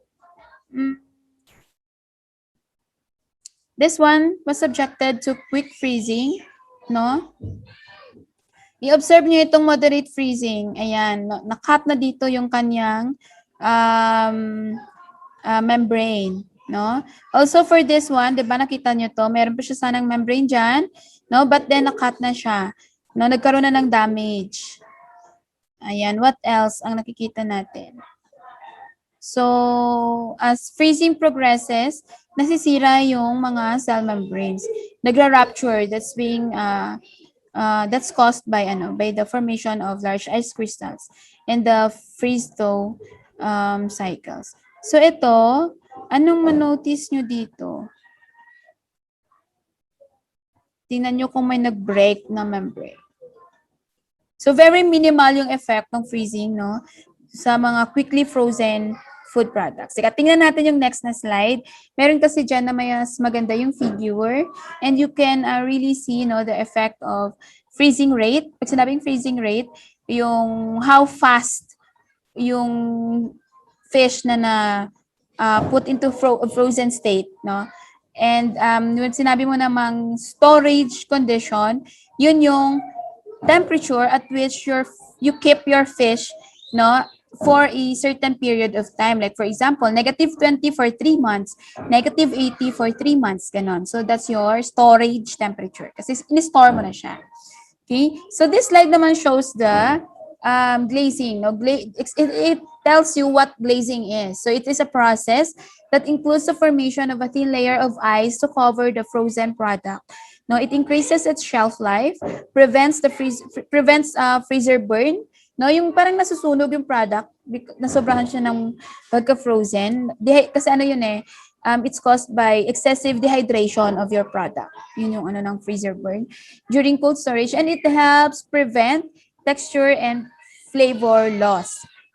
was subjected to quick freezing, no? I-observe niyo itong moderate freezing. Ayan, na-cut na dito yung kanyang membrane, no? Also for this one, 'di ba nakita niyo to, meron pa siya sanang membrane diyan, no? But then na-cut na siya. No, nagkaroon na ng damage. Ayan, what else ang nakikita natin? So, as freezing progresses, nasisira yung mga cell membranes. Nagra-rupture, that's caused by the formation of large ice crystals and the freeze-thaw cycles. So, ito, anong manotice nyo dito? Tingnan nyo kung may nag-break na membrane. So, very minimal yung effect ng freezing, no? Sa mga quickly frozen food products. Sige, tingnan natin yung next na slide. Meron kasi dyan na mas maganda yung figure, and you can really see, no, the effect of freezing rate. Pag sinabing freezing rate, yung how fast yung fish na put into frozen state, no? And when sinabi mo namang storage condition, yun yung temperature at which you keep your fish, no, for a certain period of time. Like for example, -20 for 3 months, -80 for 3 months, ganon. So that's your storage temperature. Kasi in-store mo na siya. Okay? So this slide naman shows the glazing. No? It tells you what glazing is. So it is a process that includes the formation of a thin layer of ice to cover the frozen product. No, it increases its shelf life, prevents freezer burn. No, yung parang nasusunog yung product, nasobrahan siya ng pagka-frozen. Kasi ano yun eh, it's caused by excessive dehydration of your product. Yun yung ano ng freezer burn during cold storage, and it helps prevent texture and flavor loss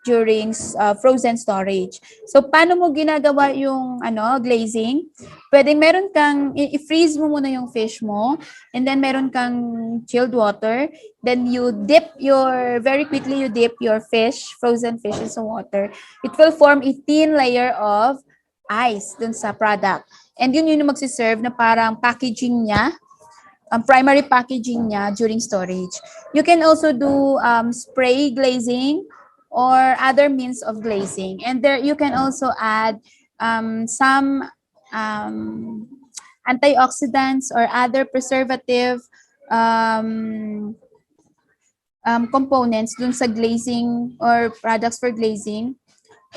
during frozen storage. So paano mo ginagawa yung glazing? Pwedeng meron kang i-freeze mo muna yung fish mo, and then meron kang chilled water, then very quickly you dip your frozen fish in some water. It will form a thin layer of ice dun sa product. And yun yung magsiserve na parang packaging niya, primary packaging niya during storage. You can also do spray glazing or other means of glazing. And there you can also add some antioxidants or other preservative components dun sa glazing or products for glazing.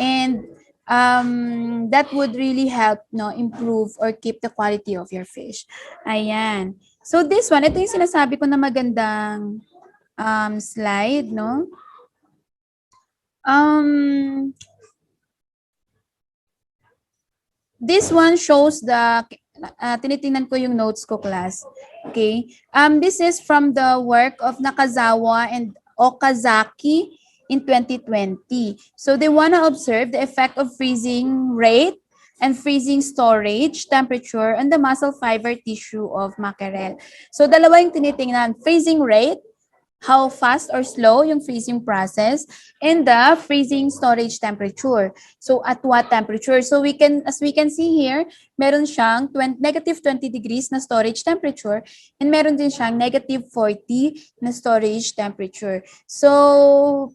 And that would really help improve or keep the quality of your fish. Ayan. So this one, ito yung sinasabi ko na magandang slide, no? This one shows tinitingnan ko yung notes ko, class. Okay? This is from the work of Nakazawa and Okazaki in 2020. So they want to observe the effect of freezing rate and freezing storage temperature on the muscle fiber tissue of mackerel. So dalawa yung tinitingnan, freezing rate, how fast or slow yung freezing process, and the freezing storage temperature. So at what temperature? So as we can see here, meron siyang negative 20 degrees na storage temperature, and meron din siyang negative 40 na storage temperature. So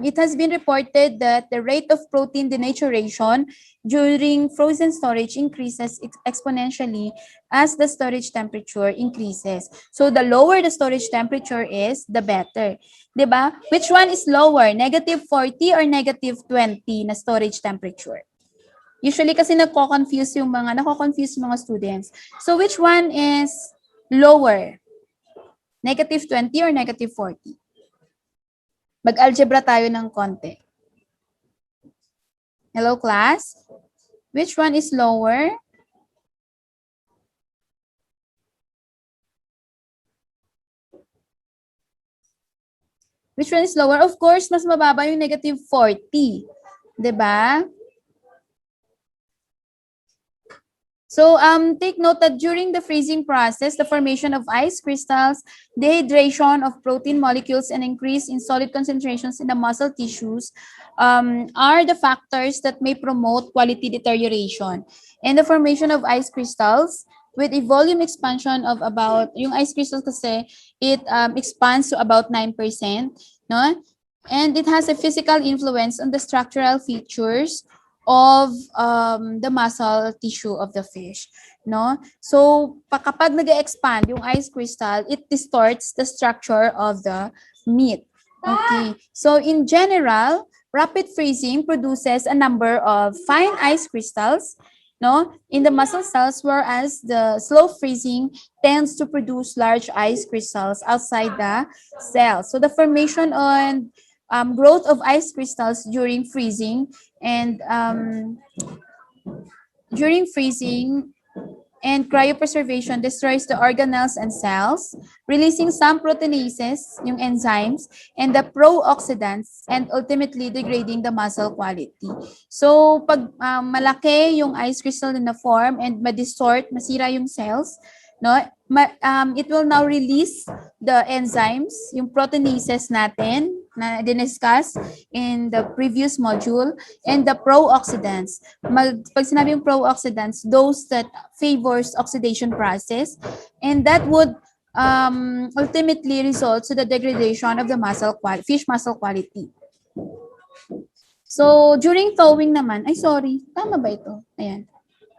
it has been reported that the rate of protein denaturation during frozen storage increases exponentially as the storage temperature increases. So the lower the storage temperature is, the better. Diba? Which one is lower? Negative 40 or negative 20 na storage temperature? Usually kasi nako-confuse mga students. So which one is lower? Negative 20 or negative 40? Mag-algebra tayo ng konti. Hello, class? Which one is lower? Which one is lower? Of course, mas mababa yung negative 40. Diba? So take note that during the freezing process, the formation of ice crystals, dehydration of protein molecules, and increase in solid concentrations in the muscle tissues are the factors that may promote quality deterioration. And the formation of ice crystals with a volume expansion of about, yung ice crystals kasi, it expands to about 9%, no? And it has a physical influence on the structural features of the muscle tissue of the fish, no? So, kapag nag-expand yung ice crystal, it distorts the structure of the meat. Okay. So, in general, rapid freezing produces a number of fine ice crystals, no, in the muscle cells, whereas the slow freezing tends to produce large ice crystals outside the cell. So, the formation on growth of ice crystals during freezing and cryopreservation destroys the organelles and cells, releasing some proteinases, yung enzymes, and the pro-oxidants, and ultimately degrading the muscle quality. So, pag malaki yung ice crystal na form and ma-distort, masira yung cells, no, it will now release the enzymes, yung proteinases natin na diniscuss in the previous module, and the pro-oxidants. Pag sinabi yung pro-oxidants, those that favors oxidation process, and that would ultimately result to the degradation of the fish muscle quality. So, during thawing naman, tama ba ito? Ayan.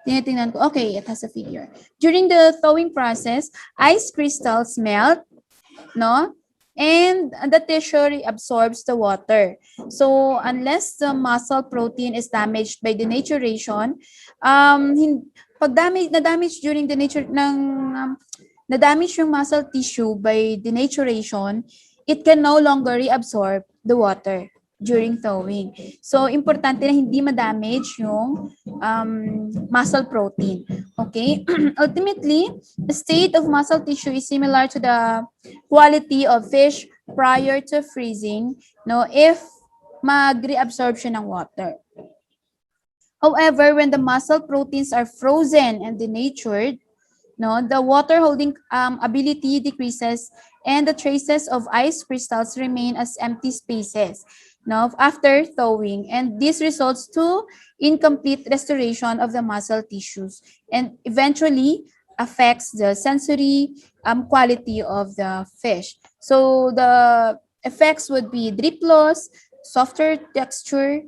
Tinitingnan ko, okay, it has a figure. During the thawing process, ice crystals melt, no? And the tissue absorbs the water. So, unless the muscle protein is damaged by denaturation, pag na-damage during na-damage yung muscle tissue by denaturation, it can no longer reabsorb the water. during thawing. So, importante na hindi ma-damage yung muscle protein. Okay? Ultimately, the state of muscle tissue is similar to the quality of fish prior to freezing, no, if mag-reabsorption ng water. However, when the muscle proteins are frozen and denatured, no, the water holding ability decreases and the traces of ice crystals remain as empty spaces, no, after thawing, and this results to incomplete restoration of the muscle tissues and eventually affects the sensory quality of the fish. So the effects would be drip loss, softer texture,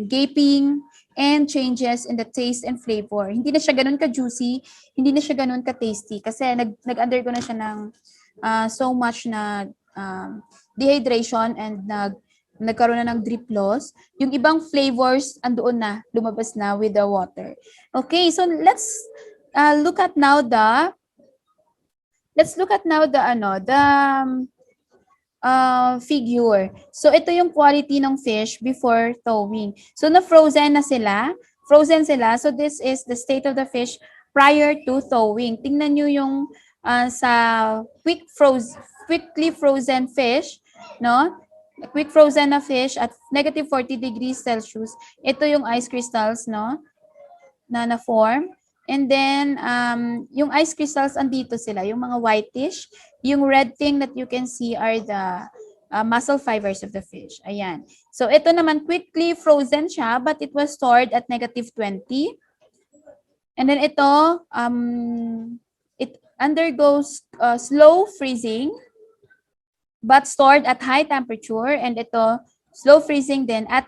gaping, and changes in the taste and flavor. Hindi na siya ganun ka-juicy, hindi na siya ganun ka-tasty kasi nag-undergo na siya ng so much na dehydration and nagkaroon na ng drip loss. Yung ibang flavors andoon na, lumabas na with the water. Okay, so look at now the figure. So, ito yung quality ng fish before thawing. So, na-frozen na sila. Frozen sila. So, this is the state of the fish prior to thawing. Tingnan nyo yung sa quickly frozen fish, no? Quick frozen na fish at negative 40 degrees Celsius. Ito yung ice crystals, no? Na form. And then, yung ice crystals, andito sila. Yung mga whitish. Yung red thing that you can see are the muscle fibers of the fish. Ayan. So, ito naman, quickly frozen siya, but it was stored at negative 20. And then ito, it undergoes slow freezing, but stored at high temperature. And ito, slow freezing din at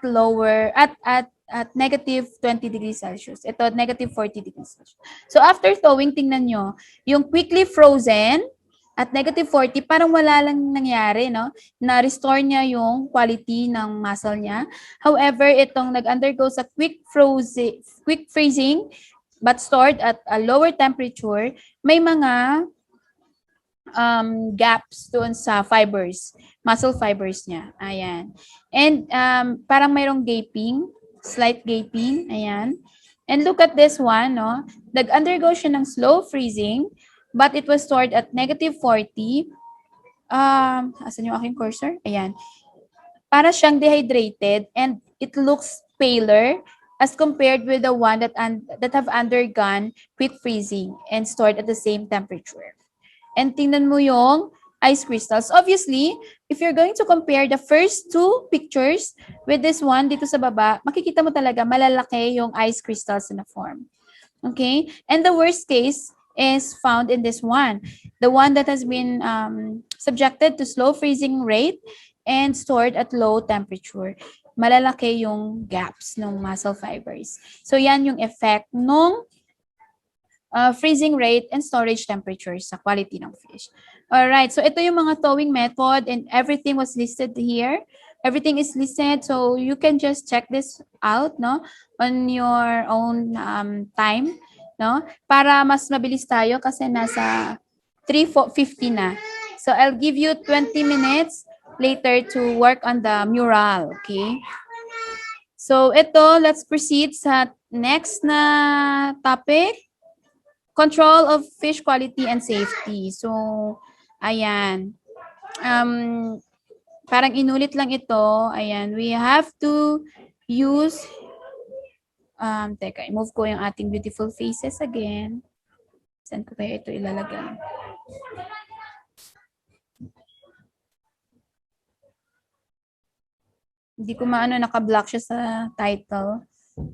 negative 20 degrees Celsius. Ito, negative 40 degrees Celsius. So, after thawing, tingnan nyo, yung quickly frozen at negative 40, parang wala lang nangyari, no? Na-restore niya yung quality ng muscle niya. However, itong nag-undergo sa quick freezing, but stored at a lower temperature, may mga gaps doon sa fibers, muscle fibers niya. Ayan. And parang mayroong gaping, slight gaping. Ayan. And look at this one, no? Nag-undergo siya ng slow freezing, but it was stored at negative 40. Asan yung aking cursor? Ayan. Para siyang dehydrated and it looks paler as compared with the one that have undergone quick freezing and stored at the same temperature. And tingnan mo yung ice crystals. Obviously, if you're going to compare the first two pictures with this one dito sa baba, makikita mo talaga malalaki yung ice crystals in the form. Okay? And the worst case is found in this one. The one that has been subjected to slow freezing rate and stored at low temperature. Malalaki yung gaps ng muscle fibers. So, yan yung effect nung freezing rate and storage temperature sa quality ng fish. Alright, so ito yung mga thawing method and everything was listed here. Everything is listed, so you can just check this out, no, on your own time, no, para mas mabilis tayo kasi nasa 3:50 na. So I'll give you 20 minutes later to work on the mural, okay? So ito, let's proceed sa next na topic. Control of fish quality and safety. So, ayan. Parang inulit lang ito. Ayan. We have to use, teka, i-move ko yung ating beautiful faces again. Saan ko kaya ito ilalagay? Hindi ko maano, naka-block siya sa title.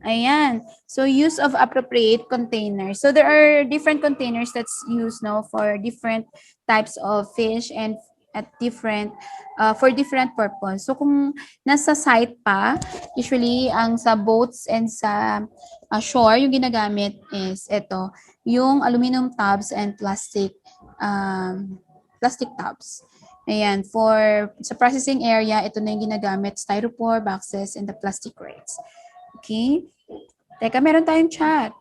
Ayan. So, use of appropriate containers. So, there are different containers that's used, no, for different types of fish and at different, for different purpose. So, kung nasa site pa, usually, ang sa boats and sa shore, yung ginagamit is ito, yung aluminum tubs and plastic tubs. Ayan, sa processing area, ito na yung ginagamit, styrofoam boxes and the plastic crates. Okay? Teka, meron tayong chat.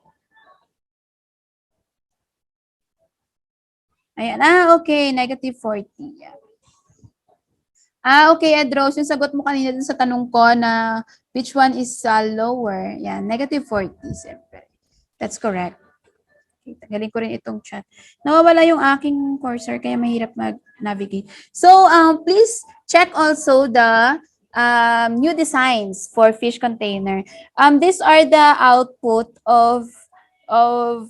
Ayan, okay, negative 40. Yeah. Okay, Edros, yung sagot mo kanina dun sa tanong ko na which one is lower? Yan, -40, siyempre. That's correct. Okay, tanggalin ko rin itong chat. Nawawala yung aking cursor kaya mahirap mag-navigate. So, please check also the new designs for fish container. These are the output of ano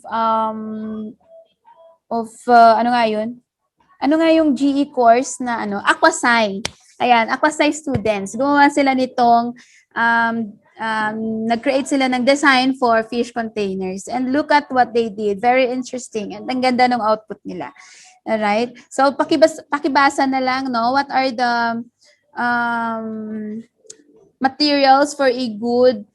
nga yun? Ano nga yung GE course na Aquasci. Ayan, Aquasci students. Gumawa sila nitong um, nag-create sila ng design for fish containers. And look at what they did. Very interesting. And ang ganda ng output nila. Alright? So, pakibasa na lang, no? What are the um, materials for a good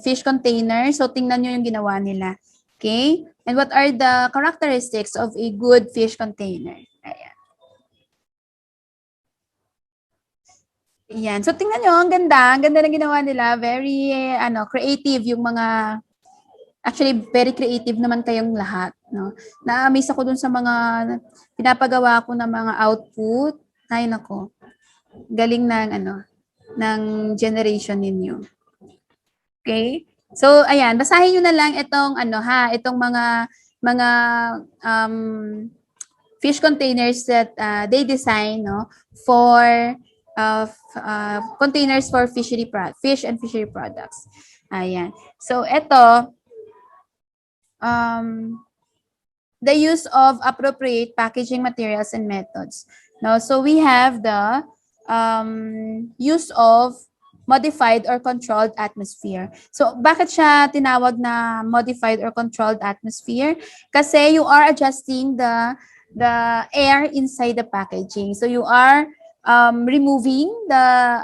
fish container? So, tingnan nyo yung ginawa nila. Okay? And what are the characteristics of a good fish container? Ayan. Ayan. So, tingnan nyo, ang ganda. Ang ganda na ginawa nila. Very, creative yung mga, actually, very creative naman kayong lahat. No? Na-amaze ako dun sa mga pinapagawa ko ng mga output. Ay, nako. Galing ng, ng generation ninyo. Okay? So, ayan, basahin nyo na lang itong, itong mga fish containers that they design, no, for containers for fish and fishery products. Ayan. So, ito, the use of appropriate packaging materials and methods. No, so we have the use of modified or controlled atmosphere. So, bakit siya tinawag na modified or controlled atmosphere? Kasi you are adjusting the air inside the packaging. So, you are removing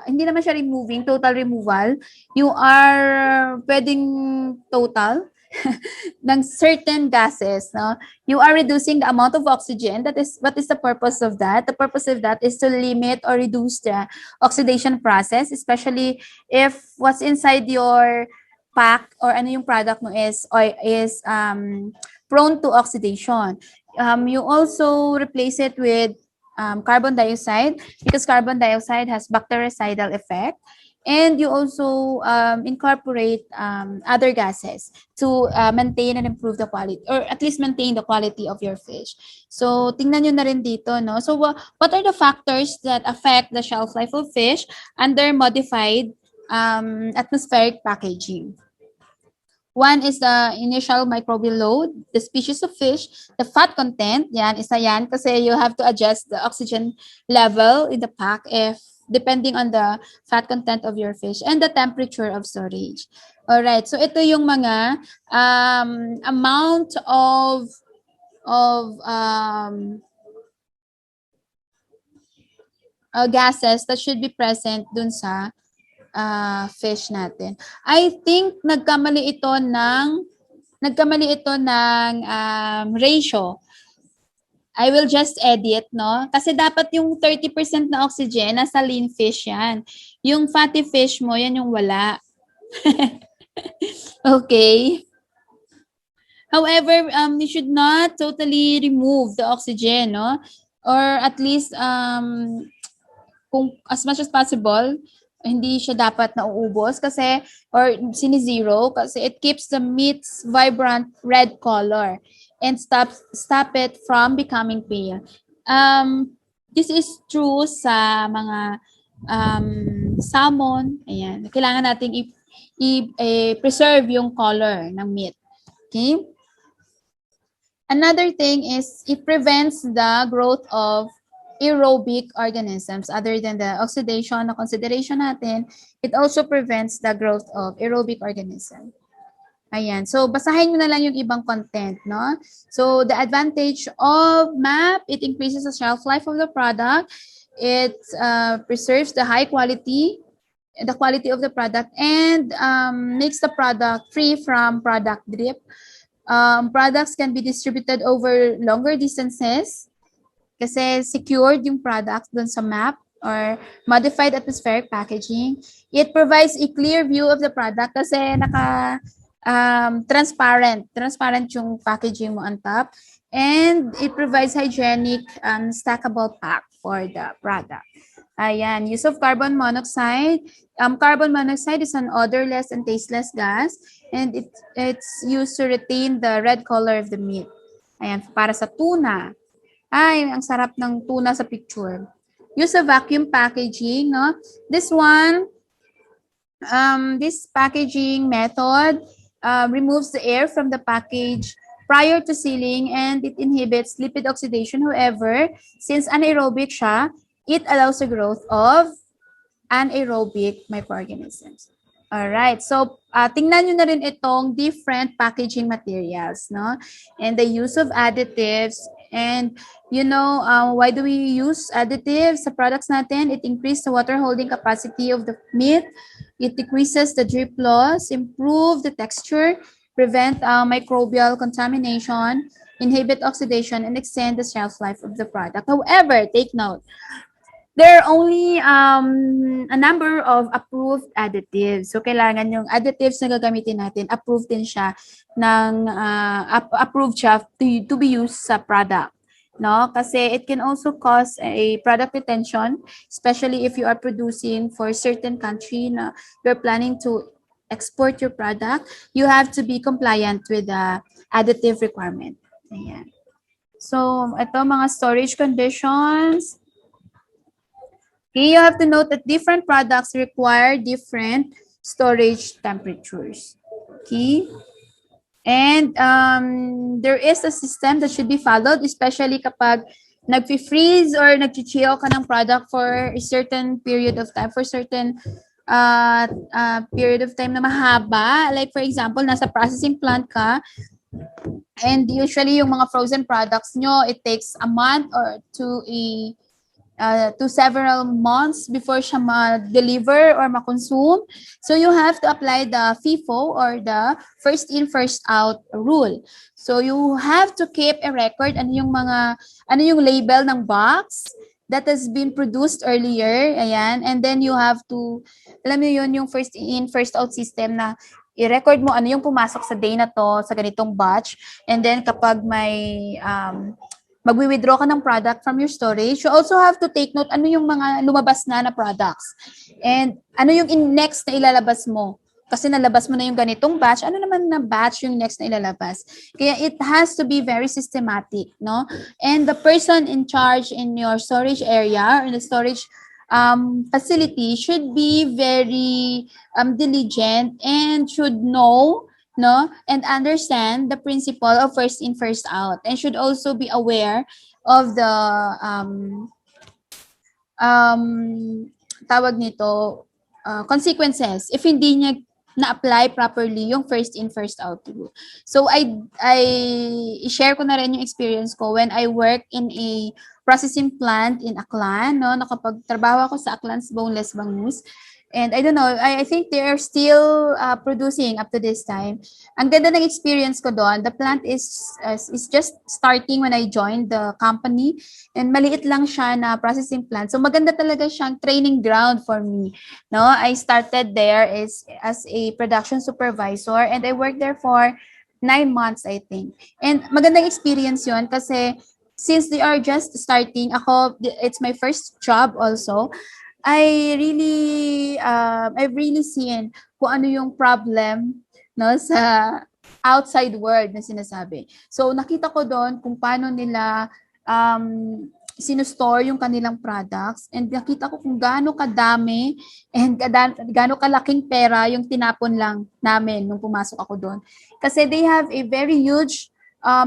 hindi naman siya removing, total removal. You are pwedeng total ng certain gases, no? You are reducing the amount of oxygen. That is, what is the purpose of that? The purpose of that is to limit or reduce the oxidation process, especially if what's inside your pack or ano yung product mo is prone to oxidation. You also replace it with carbon dioxide because carbon dioxide has bactericidal effect. And you also incorporate other gases to maintain and improve the quality, or at least maintain the quality of your fish. So, tingnan nyo na rin dito, no? So, what are the factors that affect the shelf life of fish under modified atmospheric packaging? One is the initial microbial load, the species of fish, the fat content, yan, isa yan, kasi you have to adjust the oxygen level in the pack if depending on the fat content of your fish, and the temperature of storage. Alright, so ito yung mga amount of gases that should be present dun sa fish natin. I think nagkamali ito ng ratio. I will just edit, no? Kasi dapat yung 30% na oxygen nasa lean fish yan. Yung fatty fish mo, yan yung wala. Okay. However, you should not totally remove the oxygen, no? Or at least, kung as much as possible, hindi siya dapat nauubos kasi, or sinizero, kasi it keeps the meat's vibrant red color and stop it from becoming pale. This is true sa mga salmon. Ayan. Kailangan nating i-preserve yung color ng meat. Okay? Another thing is it prevents the growth of aerobic organisms other than the oxidation na consideration natin. It also prevents the growth of aerobic organism. Ayan. So, basahin nyo na lang yung ibang content, no? So, the advantage of MAP, it increases the shelf life of the product. It preserves the quality of the product, and makes the product free from product drift. Products can be distributed over longer distances kasi secured yung product dun sa MAP or modified atmospheric packaging. It provides a clear view of the product kasi transparent yung packaging mo on top, and it provides hygienic stackable pack. for the product. Ayan, use of carbon monoxide. Carbon monoxide is an odorless and tasteless gas, and it's used to retain the red color of the meat. Ayan, para sa tuna. Ay, ang sarap ng tuna sa picture. Use of vacuum packaging, no? This one, this packaging method removes the air from the package prior to sealing, and it inhibits lipid oxidation. However, since anaerobic siya, it allows the growth of anaerobic microorganisms. Alright, so tingnan nyo na rin itong different packaging materials, no? And the use of additives. And you know, why do we use additives sa products natin? It increases the water holding capacity of the meat. It decreases the drip loss, improve the texture, prevent microbial contamination, inhibit oxidation, and extend the shelf life of the product. However, take note, there are only a number of approved additives. So, kailangan yung additives na gagamitin natin, approved din siya ng, approved siya to be used sa product. No? Kasi it can also cause a product retention, especially if you are producing for a certain country na you're planning to export your product, you have to be compliant with the additive requirement. Ayan. So, ito mga storage conditions. Okay, you have to note that different products require different storage temperatures. Okay. And there is a system that should be followed, especially kapag nag-freeze or nag-chill ka ng product for a certain period of time, for certain period of time na mahaba. Like for example, nasa processing plant ka, and usually yung mga frozen products nyo, it takes a month or to several months before siya ma-deliver or ma-consume. So you have to apply the FIFO or the first in, first out rule. So you have to keep a record ano yung label ng box that has been produced earlier. Ayan. And then you have to, alam mo yun, yung first in, first out system na i-record mo ano yung pumasok sa day na to, sa ganitong batch. And then kapag may magwi-withdraw ka ng product from your storage, you also have to take note ano yung mga lumabas na products. And ano yung next na ilalabas mo. Kasi nalabas mo na yung ganitong batch, ano naman na batch yung next na ilalabas. Kaya it has to be very systematic, no? And the person in charge in your storage area or in the storage facility should be very diligent and should know, no, and understand the principle of first in, first out, and should also be aware of the tawag nito, consequences if hindi niya na-apply properly yung first in, first out rule. So I share ko na rin yung experience ko when I work in a processing plant in Aklan, no, nakapagtrabaho ako sa Aklan's Boneless Bangus. And I don't know, I think they are still producing up to this time. Ang ganda ng experience ko doon. The plant is just starting when I joined the company. And maliit lang siya na processing plant. So maganda talaga siyang training ground for me. No, I started there as a production supervisor, and I worked there for 9 months, I think. And magandang experience yun kasi since they are just starting, it's my first job also. I've really seen kung ano yung problem, no, sa outside world na sinasabi. So nakita ko doon kung paano nila sinustore yung kanilang products, and nakita ko kung gaano kadami and gaano kalaking pera yung tinapon lang namin nung pumasok ako doon. Kasi they have a very huge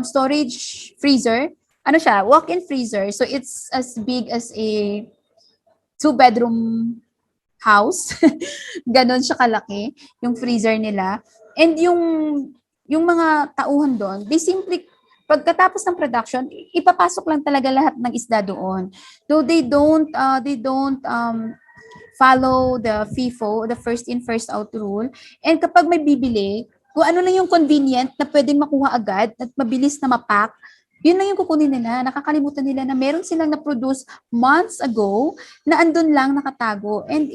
storage freezer. Ano siya? Walk-in freezer. So it's as big as a 2-bedroom house. Ganon siya kalaki, yung freezer nila. And yung mga tauhan doon, they simply, pagkatapos ng production, ipapasok lang talaga lahat ng isda doon. Though they don't follow the FIFO, the first in, first out rule. And kapag may bibili, kung ano lang yung convenient na pwedeng makuha agad at mabilis na mapack, yun lang yung kukunin nila. Nakakalimutan nila na meron silang na-produce months ago na andun lang nakatago. And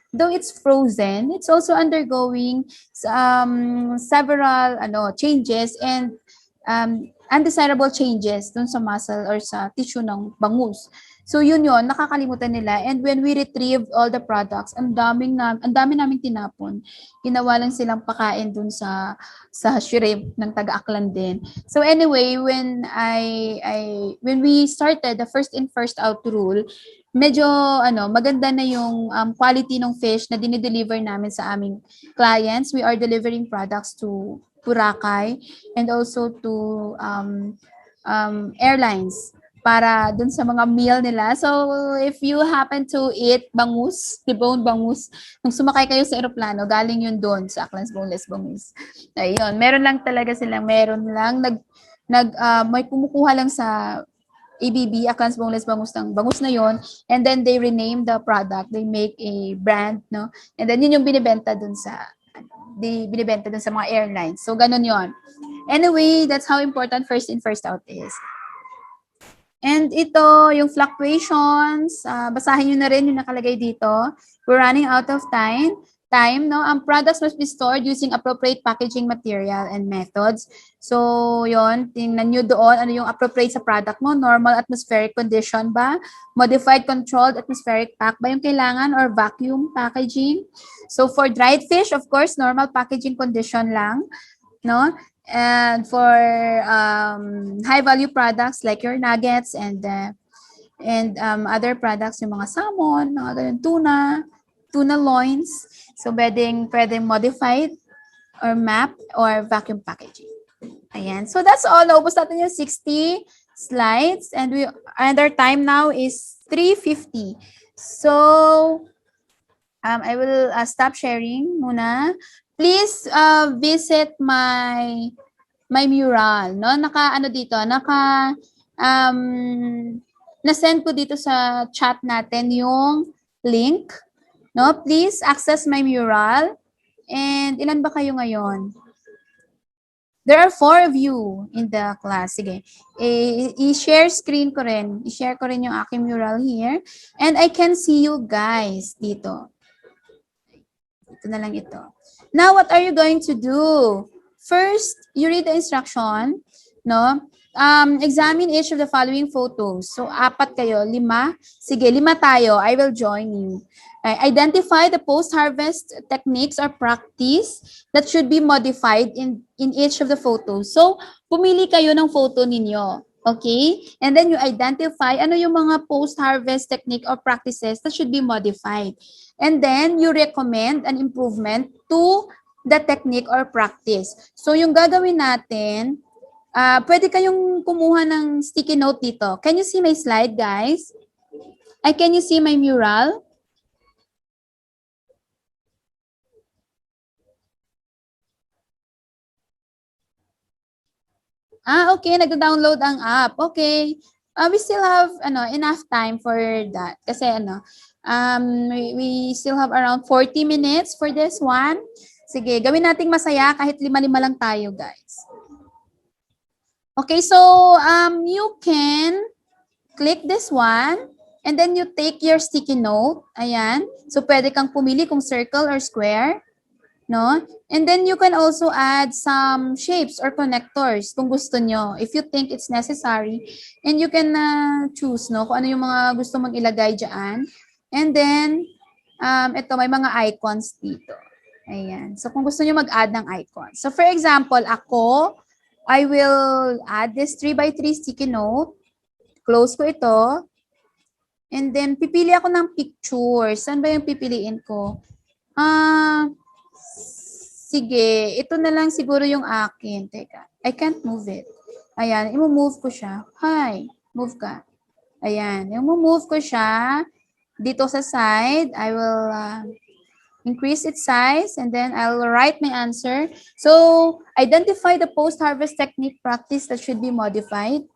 though it's frozen, it's also undergoing several changes and undesirable changes dun sa muscle or sa tissue ng bangus. So yun nakakalimutan nila. And when we retrieved all the products, ang dami naming tinapon. Ginawa lang silang pakain dun sa shrimp ng taga-Aklan din. So anyway, when we started the first in first out rule, medyo maganda na yung quality ng fish na dinideliver namin sa aming clients. We are delivering products to Boracay and also to airlines para dun sa mga meal nila. So, if you happen to eat bangus, deboned bangus, nung sumakay kayo sa eroplano, galing yun doon sa Aklan's Boneless Bangus. Ayun, meron lang, may kumukuha lang sa ABB, Aklan's Boneless Bangus ng bangus na yon, and then they rename the product, they make a brand, no? And then yun yung binibenta dun sa mga airlines. So, ganun yon. Anyway, that's how important first in, first out is. And ito, yung fluctuations, basahin nyo na rin yung nakalagay dito. We're running out of time. No? Ang products must be stored using appropriate packaging material and methods. So, yon, tingnan nyo doon, ano yung appropriate sa product mo, normal atmospheric condition ba, modified controlled atmospheric pack ba yung kailangan, or vacuum packaging. So, for dried fish, of course, normal packaging condition lang, no? And for high value products like your nuggets and other products, yung mga salmon, mga ganun, tuna loins. So, pwedeng modified or map or vacuum packaging. Ayan. So, that's all. Naubos natin yung 60 slides and our time now is 3:50. So, I will stop sharing muna. Please visit my mural, no? Na-send ko dito sa chat natin yung link, no? Please access my mural. And ilan ba kayo ngayon? There are 4 of you in the class. Sige. I-share screen ko rin. I-share ko rin yung aking mural here. And I can see you guys dito. Ito na lang ito. Now, what are you going to do? First, you read the instruction, no? Examine each of the following photos. So, 4 kayo, 5. Sige, 5 tayo. I will join you. Identify the post-harvest techniques or practice that should be modified in each of the photos. So, pumili kayo ng photo ninyo. Okay? And then you identify ano yung mga post-harvest technique or practices that should be modified. And then you recommend an improvement to the technique or practice. So, yung gagawin natin, pwede kayong kumuha ng sticky note dito. Can you see my slide, guys? Can you see my mural? Okay. Nag-download ang app. Okay. We still have enough time for that. Kasi we still have around 40 minutes for this one. Sige, gawin nating masaya kahit 5-5 lang tayo, guys. Okay, so you can click this one and then you take your sticky note. Ayan. So pwede kang pumili kung circle or square. No? And then you can also add some shapes or connectors kung gusto nyo, if you think it's necessary. And you can choose, no, kung ano yung mga gusto mong ilagay dyan. And then, ito, may mga icons dito. Ayan. So, kung gusto nyo mag-add ng icons. So, for example, I will add this 3x3 sticky note. Close ko ito. And then, pipili ako ng picture. Saan ba yung pipiliin ko? Sige, ito na lang siguro yung akin. Teka, I can't move it. Ayan, i-move ko siya. Hi, move ka. Ayan, i-move ko siya dito sa side. I will increase its size and then I'll write my answer. So, identify the post-harvest technique practice that should be modified.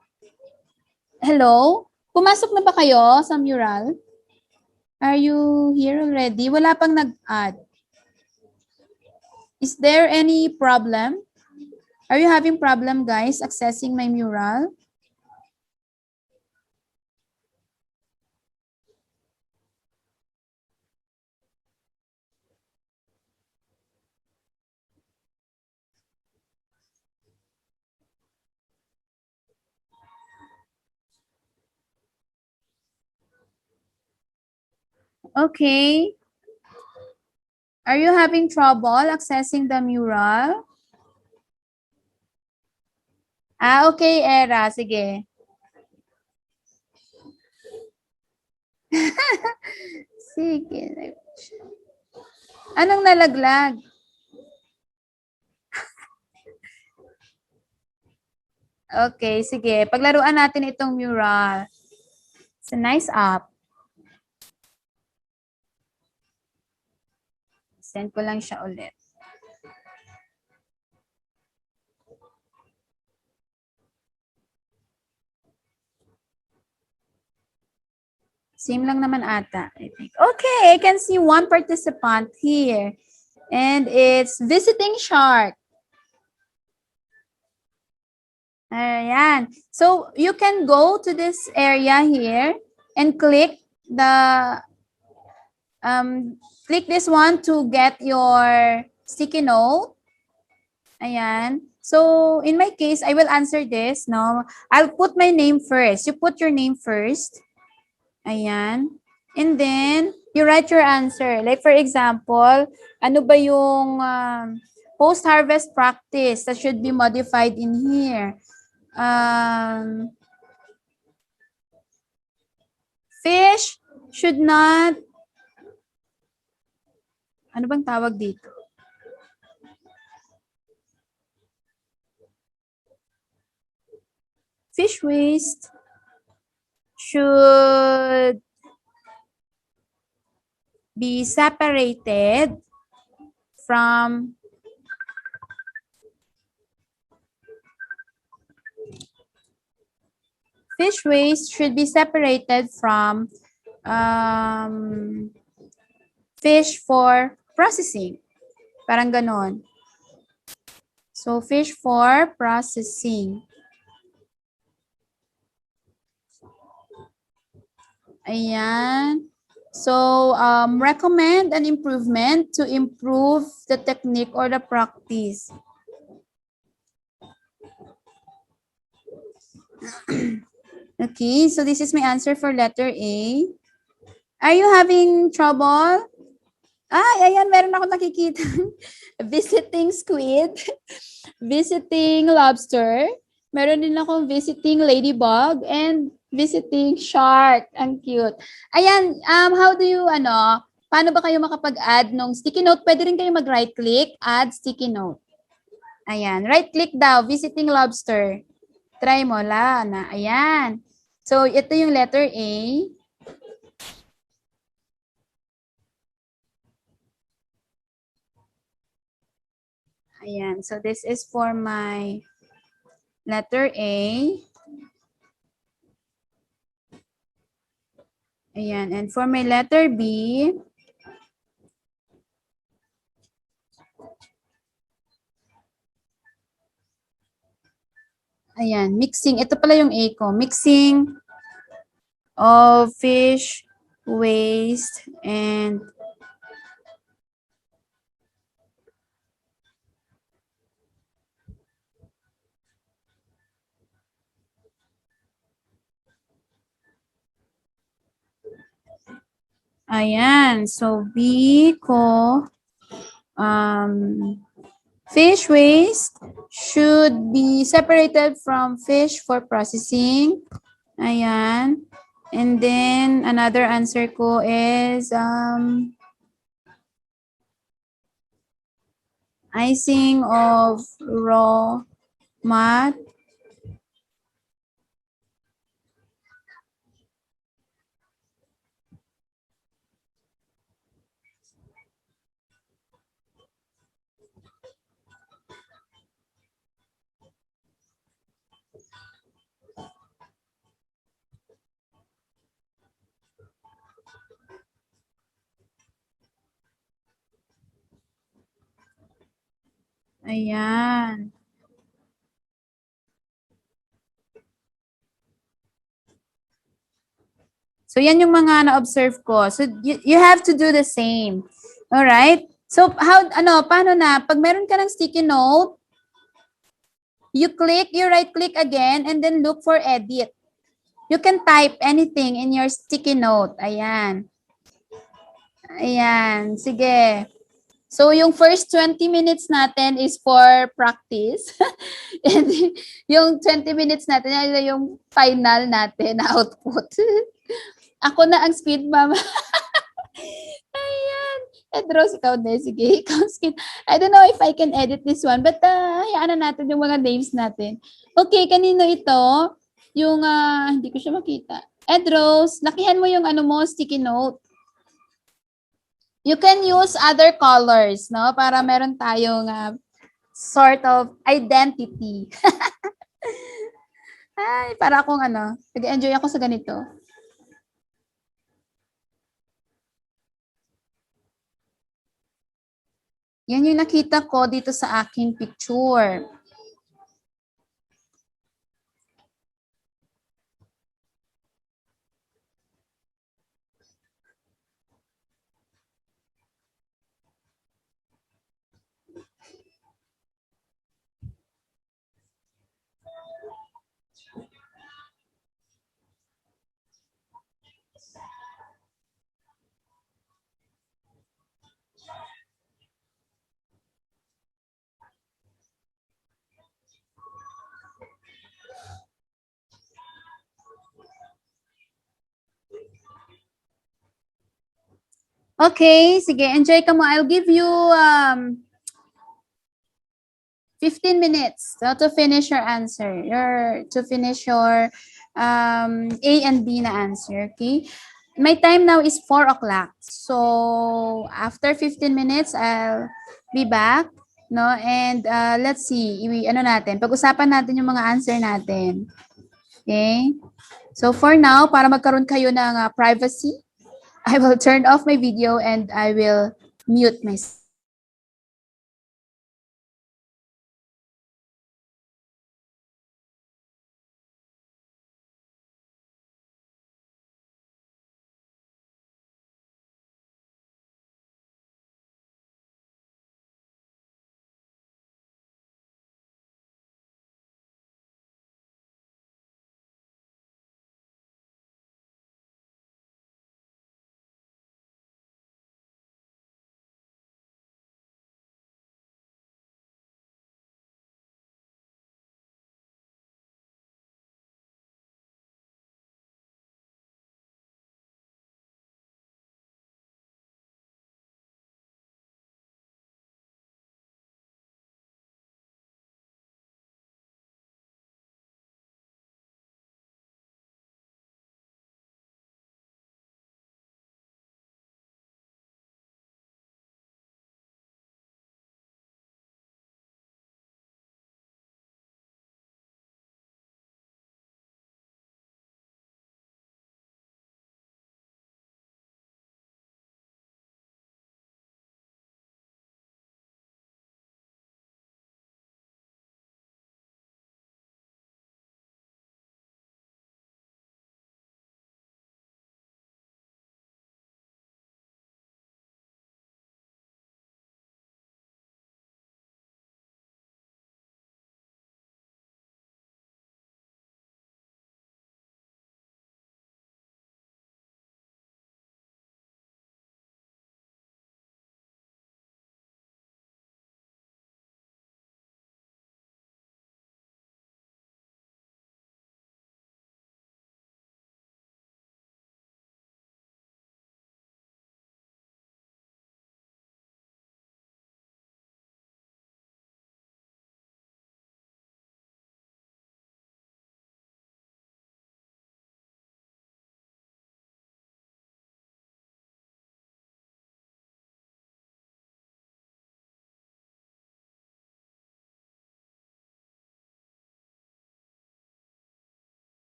Hello? Pumasok na ba kayo sa mural? Are you here already? Wala pang nag-add. Is there any problem? Are you having problem, guys, accessing my mural? Okay. Are you having trouble accessing the mural? Okay, Era. Sige. Sige. Anong nalaglag? Okay, sige. Paglaruan natin itong mural. It's a nice app. Send ko lang siya ulit. Same lang naman ata, I think. Okay, I can see one participant here. And it's visiting shark. Ayan. So, you can go to this area here and the click this one to get your sticky note. Ayan. So, in my case, I will answer this, no? I'll put my name first. You put your name first. Ayan. And then, you write your answer. Like, for example, ano ba yung post-harvest practice that should be modified in here? Fish should not, ano bang tawag dito? Fish waste should be separated from fish waste should be separated from fish for processing. Parang ganon. So, fish for processing. Ayan. So, recommend an improvement to improve the technique or the practice. Okay, so this is my answer for letter A. Are you having trouble? Ayan, meron ako nakikita. Visiting squid, visiting lobster, meron din akong visiting ladybug, and visiting shark. Ang cute. Ayan, how do you, paano ba kayo makapag-add ng sticky note? Pwede rin kayo mag-right click, add sticky note. Ayan, right click daw, visiting lobster. Try mo, na. Ayan. So, ito yung letter A. Ayan. So, this is for my letter A. Ayan. And for my letter B, ayan, mixing. Ito pala yung A ko. Mixing of fish waste and ayan. So, B ko, fish waste should be separated from fish for processing. Ayan. And then, another answer ko is, icing of raw mat. Ayan. So, yan yung mga na-observe ko. So, you have to do the same. Alright? So, paano na? Pag meron ka ng sticky note, you right click again, and then look for edit. You can type anything in your sticky note. Ayan. Ayan, sige. So, yung first 20 minutes natin is for practice. And yung 20 minutes natin, yan yung final natin na output. Ako na ang speed mama. Ayan. Edros, ikaw din. Sige, ikaw speed. I don't know if I can edit this one, but hayaan na natin yung mga names natin. Okay, kanino ito? Yung, hindi ko siya makita. Edros, lakihan mo yung ano mo, sticky note. You can use other colors, no? Para meron tayong sort of identity. Ay, para akong ano, nag-enjoy ako sa ganito. Yan yung nakita ko dito sa aking picture. Okay, sige, enjoy ka mo. I'll give you 15 minutes to finish your answer. To finish your A and B na answer, okay? My time now is 4 o'clock. So, after 15 minutes, I'll be back, no? And let's see, ano natin, pag-usapan natin yung mga answer natin. Okay? So, for now, para magkaroon kayo ng privacy, I will turn off my video and I will mute myself.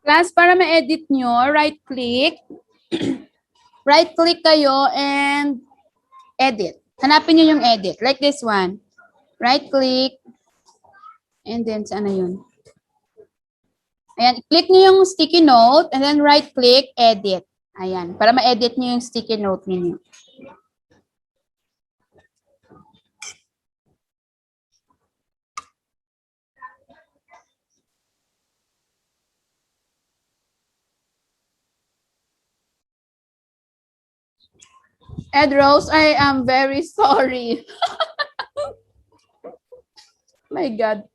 Class, para ma-edit nyo, right-click. Right-click kayo and edit. Hanapin nyo yung edit. Like this one. Right-click. And then, saan na yun? Ayan, click nyo yung sticky note and then right-click, edit. Ayan, para ma-edit nyo yung sticky note ninyo. Ed Rose, I am very sorry. My God.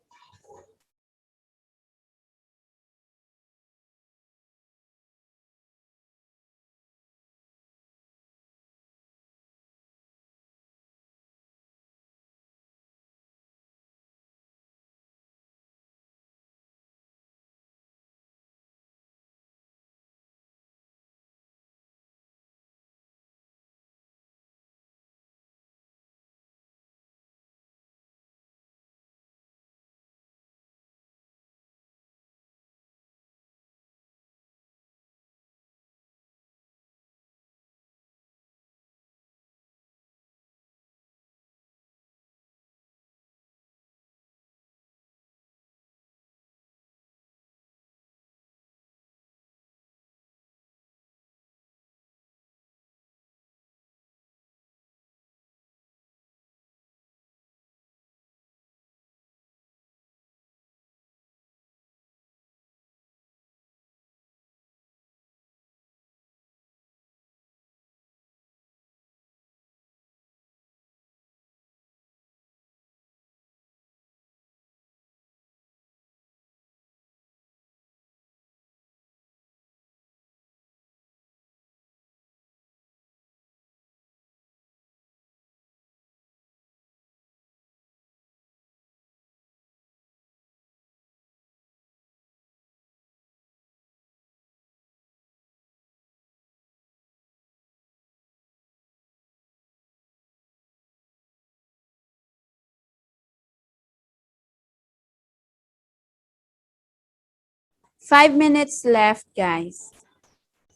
Five minutes left, guys.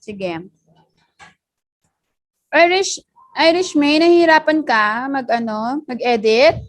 Sige. Irish May, nahihirapan ka mag-edit?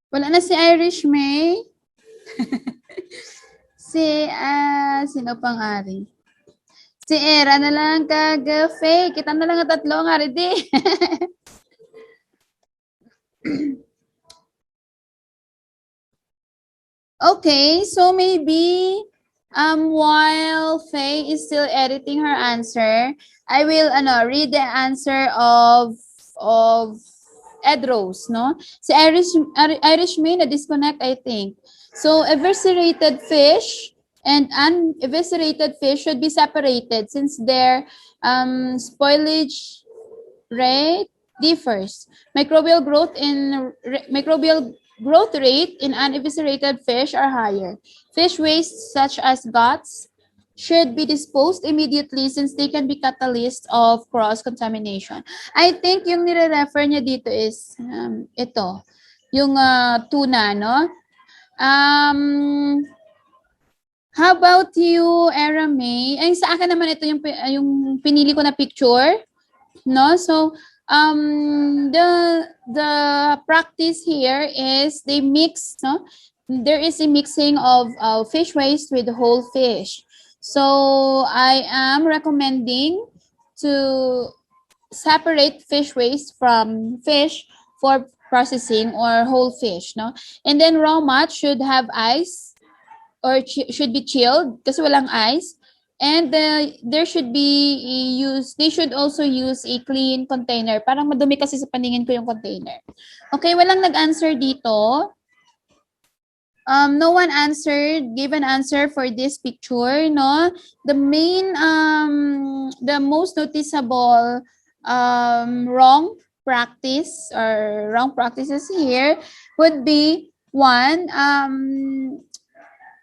Wala na si Irish May. Sino pang ari? Si Era na lang kag-fake. Kita na lang ang tatlo nga rin di. Okay, so maybe While Faye is still editing her answer, I will read the answer of Ed Rose, no? Si Irish May na disconnect, I think. So eviscerated fish and uneviscerated fish should be separated since their spoilage rate differs. Microbial growth rate in uneviscerated fish are higher. Fish waste such as guts should be disposed immediately since they can be catalyst of cross-contamination. I think yung nire-refer niya dito is ito, yung tuna, no? How about you, Era May? Ay, sa akin naman ito yung pinili ko na picture. No, so the practice here is they mix, no, there is a mixing of fish waste with whole fish. So I am recommending to separate fish waste from fish for processing or whole fish, no, and then raw mat should have ice or should be chilled kasi walang ice. And there should be they should also use a clean container. Parang madumi kasi sa paningin ko yung container. Okay, walang nag-answer dito. No one gave an answer for this picture, no? The main, the most noticeable wrong practices here would be one,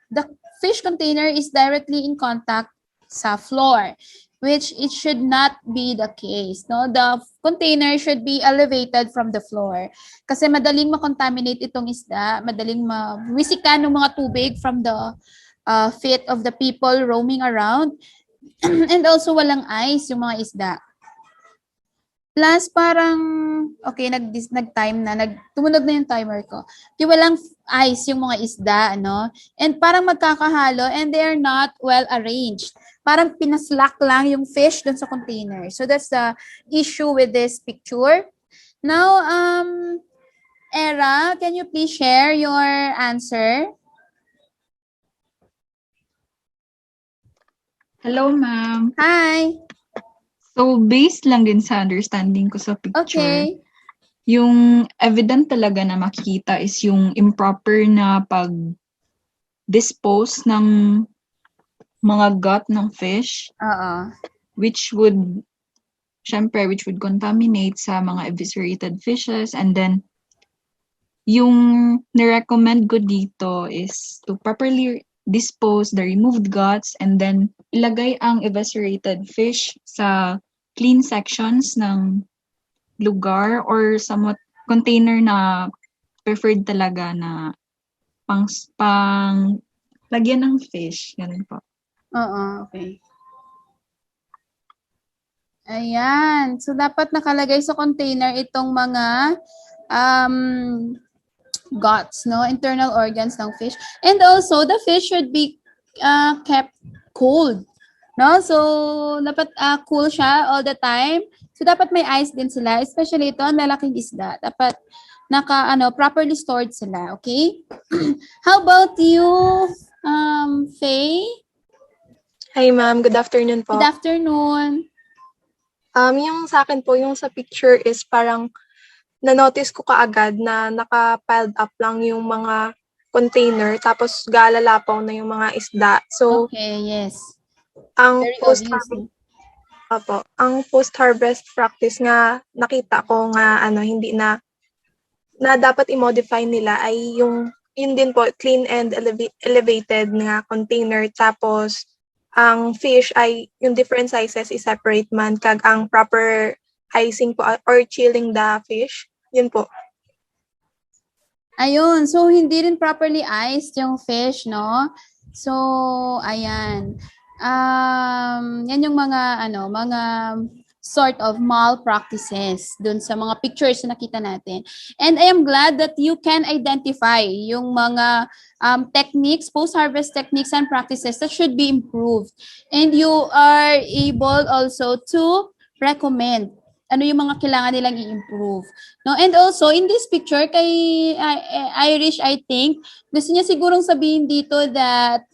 the fish container is directly in contact sa floor, which it should not be the case, no? The container should be elevated from the floor kasi madaling ma-contaminate itong isda, madaling mawisikan ng mga tubig from the feet of the people roaming around and also walang ice yung mga isda. Plus parang okay, nag-time na, tumunog na yung timer ko. Yung walang ice yung mga isda, no? And parang magkakahalo and they are not well arranged. Parang pinaslack lang yung fish dun sa container. So that's the issue with this picture. Now, Era, can you please share your answer? Hello, ma'am. Hi. So, based lang din sa understanding ko sa picture, Okay. yung evident talaga na makikita is yung improper na pag-dispose ng mga gut ng fish, which would contaminate sa mga eviscerated fishes. And then, yung nirecommend ko dito is to properly dispose the removed guts and then ilagay ang eviscerated fish sa clean sections ng lugar or somewhat container na preferred talaga na pang lagyan ng fish. Ganun po. Okay. Ayan. So, dapat nakalagay sa container itong mga guts, no? Internal organs ng fish. And also, the fish should be kept cold. No? So, dapat cool siya all the time. So, dapat may ice din sila. Especially ito, ang lalaking isda. Dapat properly stored sila. Okay? How about you, Faye? Hi, ma'am. Good afternoon po. Good afternoon. Yung sa akin po, yung sa picture is parang na-notice ko kaagad na naka-piled up lang yung mga container tapos galalapaw na yung mga isda. So, okay, yes. Ang Very post-harvest practice nga nakita ko nga hindi na dapat i-modify nila ay yun din po, clean and elevated nga container, tapos ang fish ay yung different sizes is separate man kag ang proper icing po or chilling the fish, yun po. Ayun, so hindi rin properly iced yung fish, no? So, ayan. Yan yung mga sort of malpractices dun sa mga pictures na nakita natin. And I am glad that you can identify yung mga techniques, post-harvest techniques and practices that should be improved. And you are able also to recommend ano yung mga kailangan nilang i-improve. No? And also, in this picture, kay Irish, I think, gusto niya sigurong sabihin dito that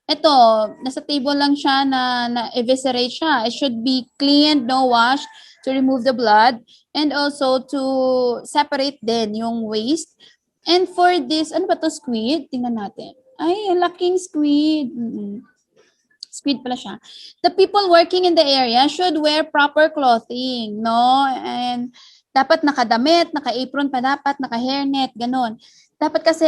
ito, nasa table lang siya na eviscerate siya. It should be cleaned, no wash, to remove the blood, and also to separate din yung waste. And for this, ano ba to, squid? Tingnan natin. Ay, ang laking squid. Squid pala siya. The people working in the area should wear proper clothing, no? And dapat nakadamit, naka-apron pa dapat, naka-hairnet, ganun. Dapat kasi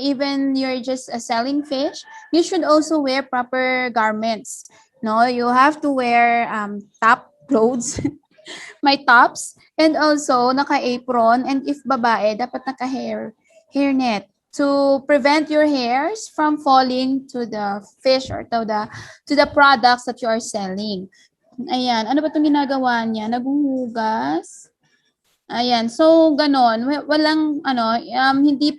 even you're just selling fish, you should also wear proper garments. No, you have to wear top clothes, my tops, and also naka-apron, and if babae, dapat hairnet to prevent your hairs from falling to the fish or to the products that you are selling. Ayan, ano ba itong ginagawa niya? Naghuhugas. Ayan, so ganon, walang hindi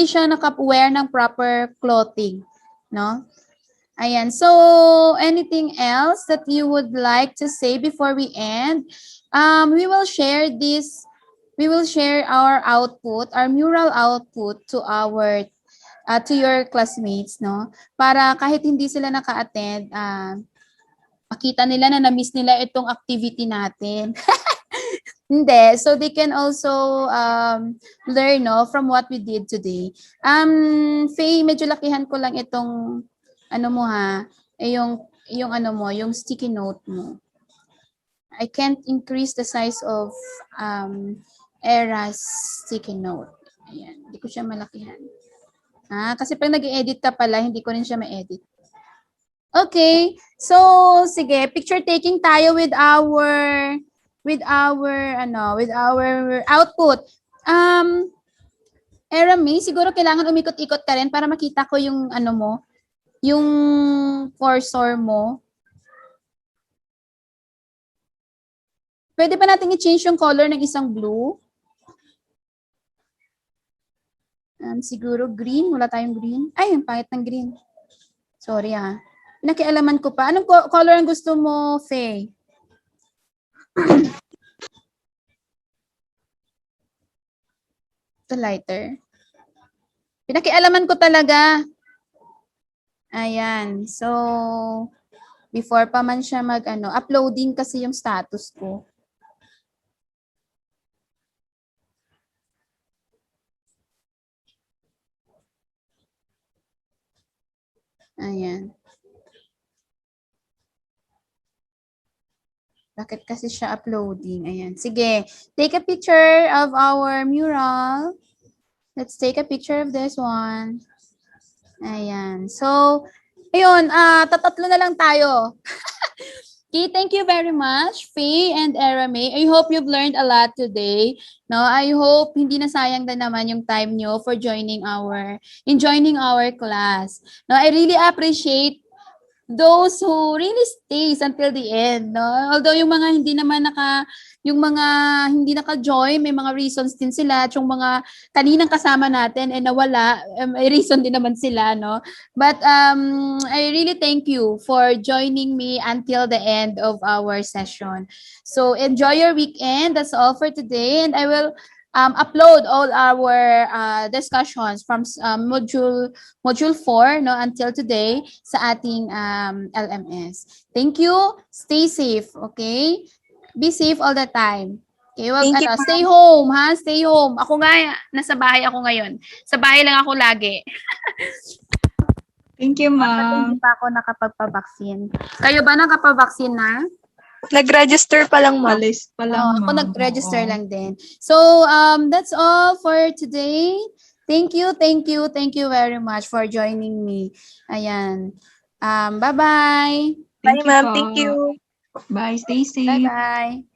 siya naka-wear ng proper clothing, no? Ayan, so anything else that you would like to say before we end? We will share our output, our mural output to to your classmates, no? Para kahit hindi sila naka-attend, makita nila na na-miss nila itong activity natin. Hindi. So they can also learn, no, from what we did today. Faye, medyo lakihan ko lang itong ano mo ha, yung ano mo, yung sticky note mo. I can't increase the size of Era's sticky note. Ayan, hindi ko siya malakihan. Kasi pag nag-edit ka pala, hindi ko rin siya ma-edit. Okay, so sige, picture taking tayo with our output. Era May, siguro kailangan umikot-ikot ka rin para makita ko yung ano mo, yung cursor mo. Pwede pa natin i-change yung color ng isang blue? Siguro green. Wala tayong green. Ay, ang pangit ng green. Sorry Nakialaman ko pa. Anong color ang gusto mo, Faye? Ito lighter. Pinakialaman ko talaga. Ayan. So, before pa man siya uploading kasi yung status ko. Ayan. Bakit kasi siya uploading? Ayan. Sige. Take a picture of our mural. Let's take a picture of this one. Ayan. So, ayun. Tatatlo na lang tayo. Okay, thank you very much, Faye and Erame. I hope you've learned a lot today. No, I hope hindi na sayang na naman yung time nyo for joining our class. No, I really appreciate those who really stays until the end, no? Although yung mga hindi naka-join, may mga reasons din sila. At yung mga kaninang kasama natin nawala, may reason din naman sila, no? But I really thank you for joining me until the end of our session. So enjoy your weekend. That's all for today, and I will upload all our discussions from module 4 until today sa ating LMS. Thank you. Stay safe, okay? Be safe all the time. Okay, stay home, ha? Stay home. Ako nga, nasa bahay ako ngayon. Sa bahay lang ako lagi. Thank you, ma'am. Hindi pa ako nakapagpabaksin. Kayo ba nakapabaksin na? Nag-register pa lang, ma'am. Ako nag-register lang din. So, that's all for today. Thank you very much for joining me. Ayan. Bye-bye. Bye, ma'am. Thank you. Bye. Stay safe. Bye-bye.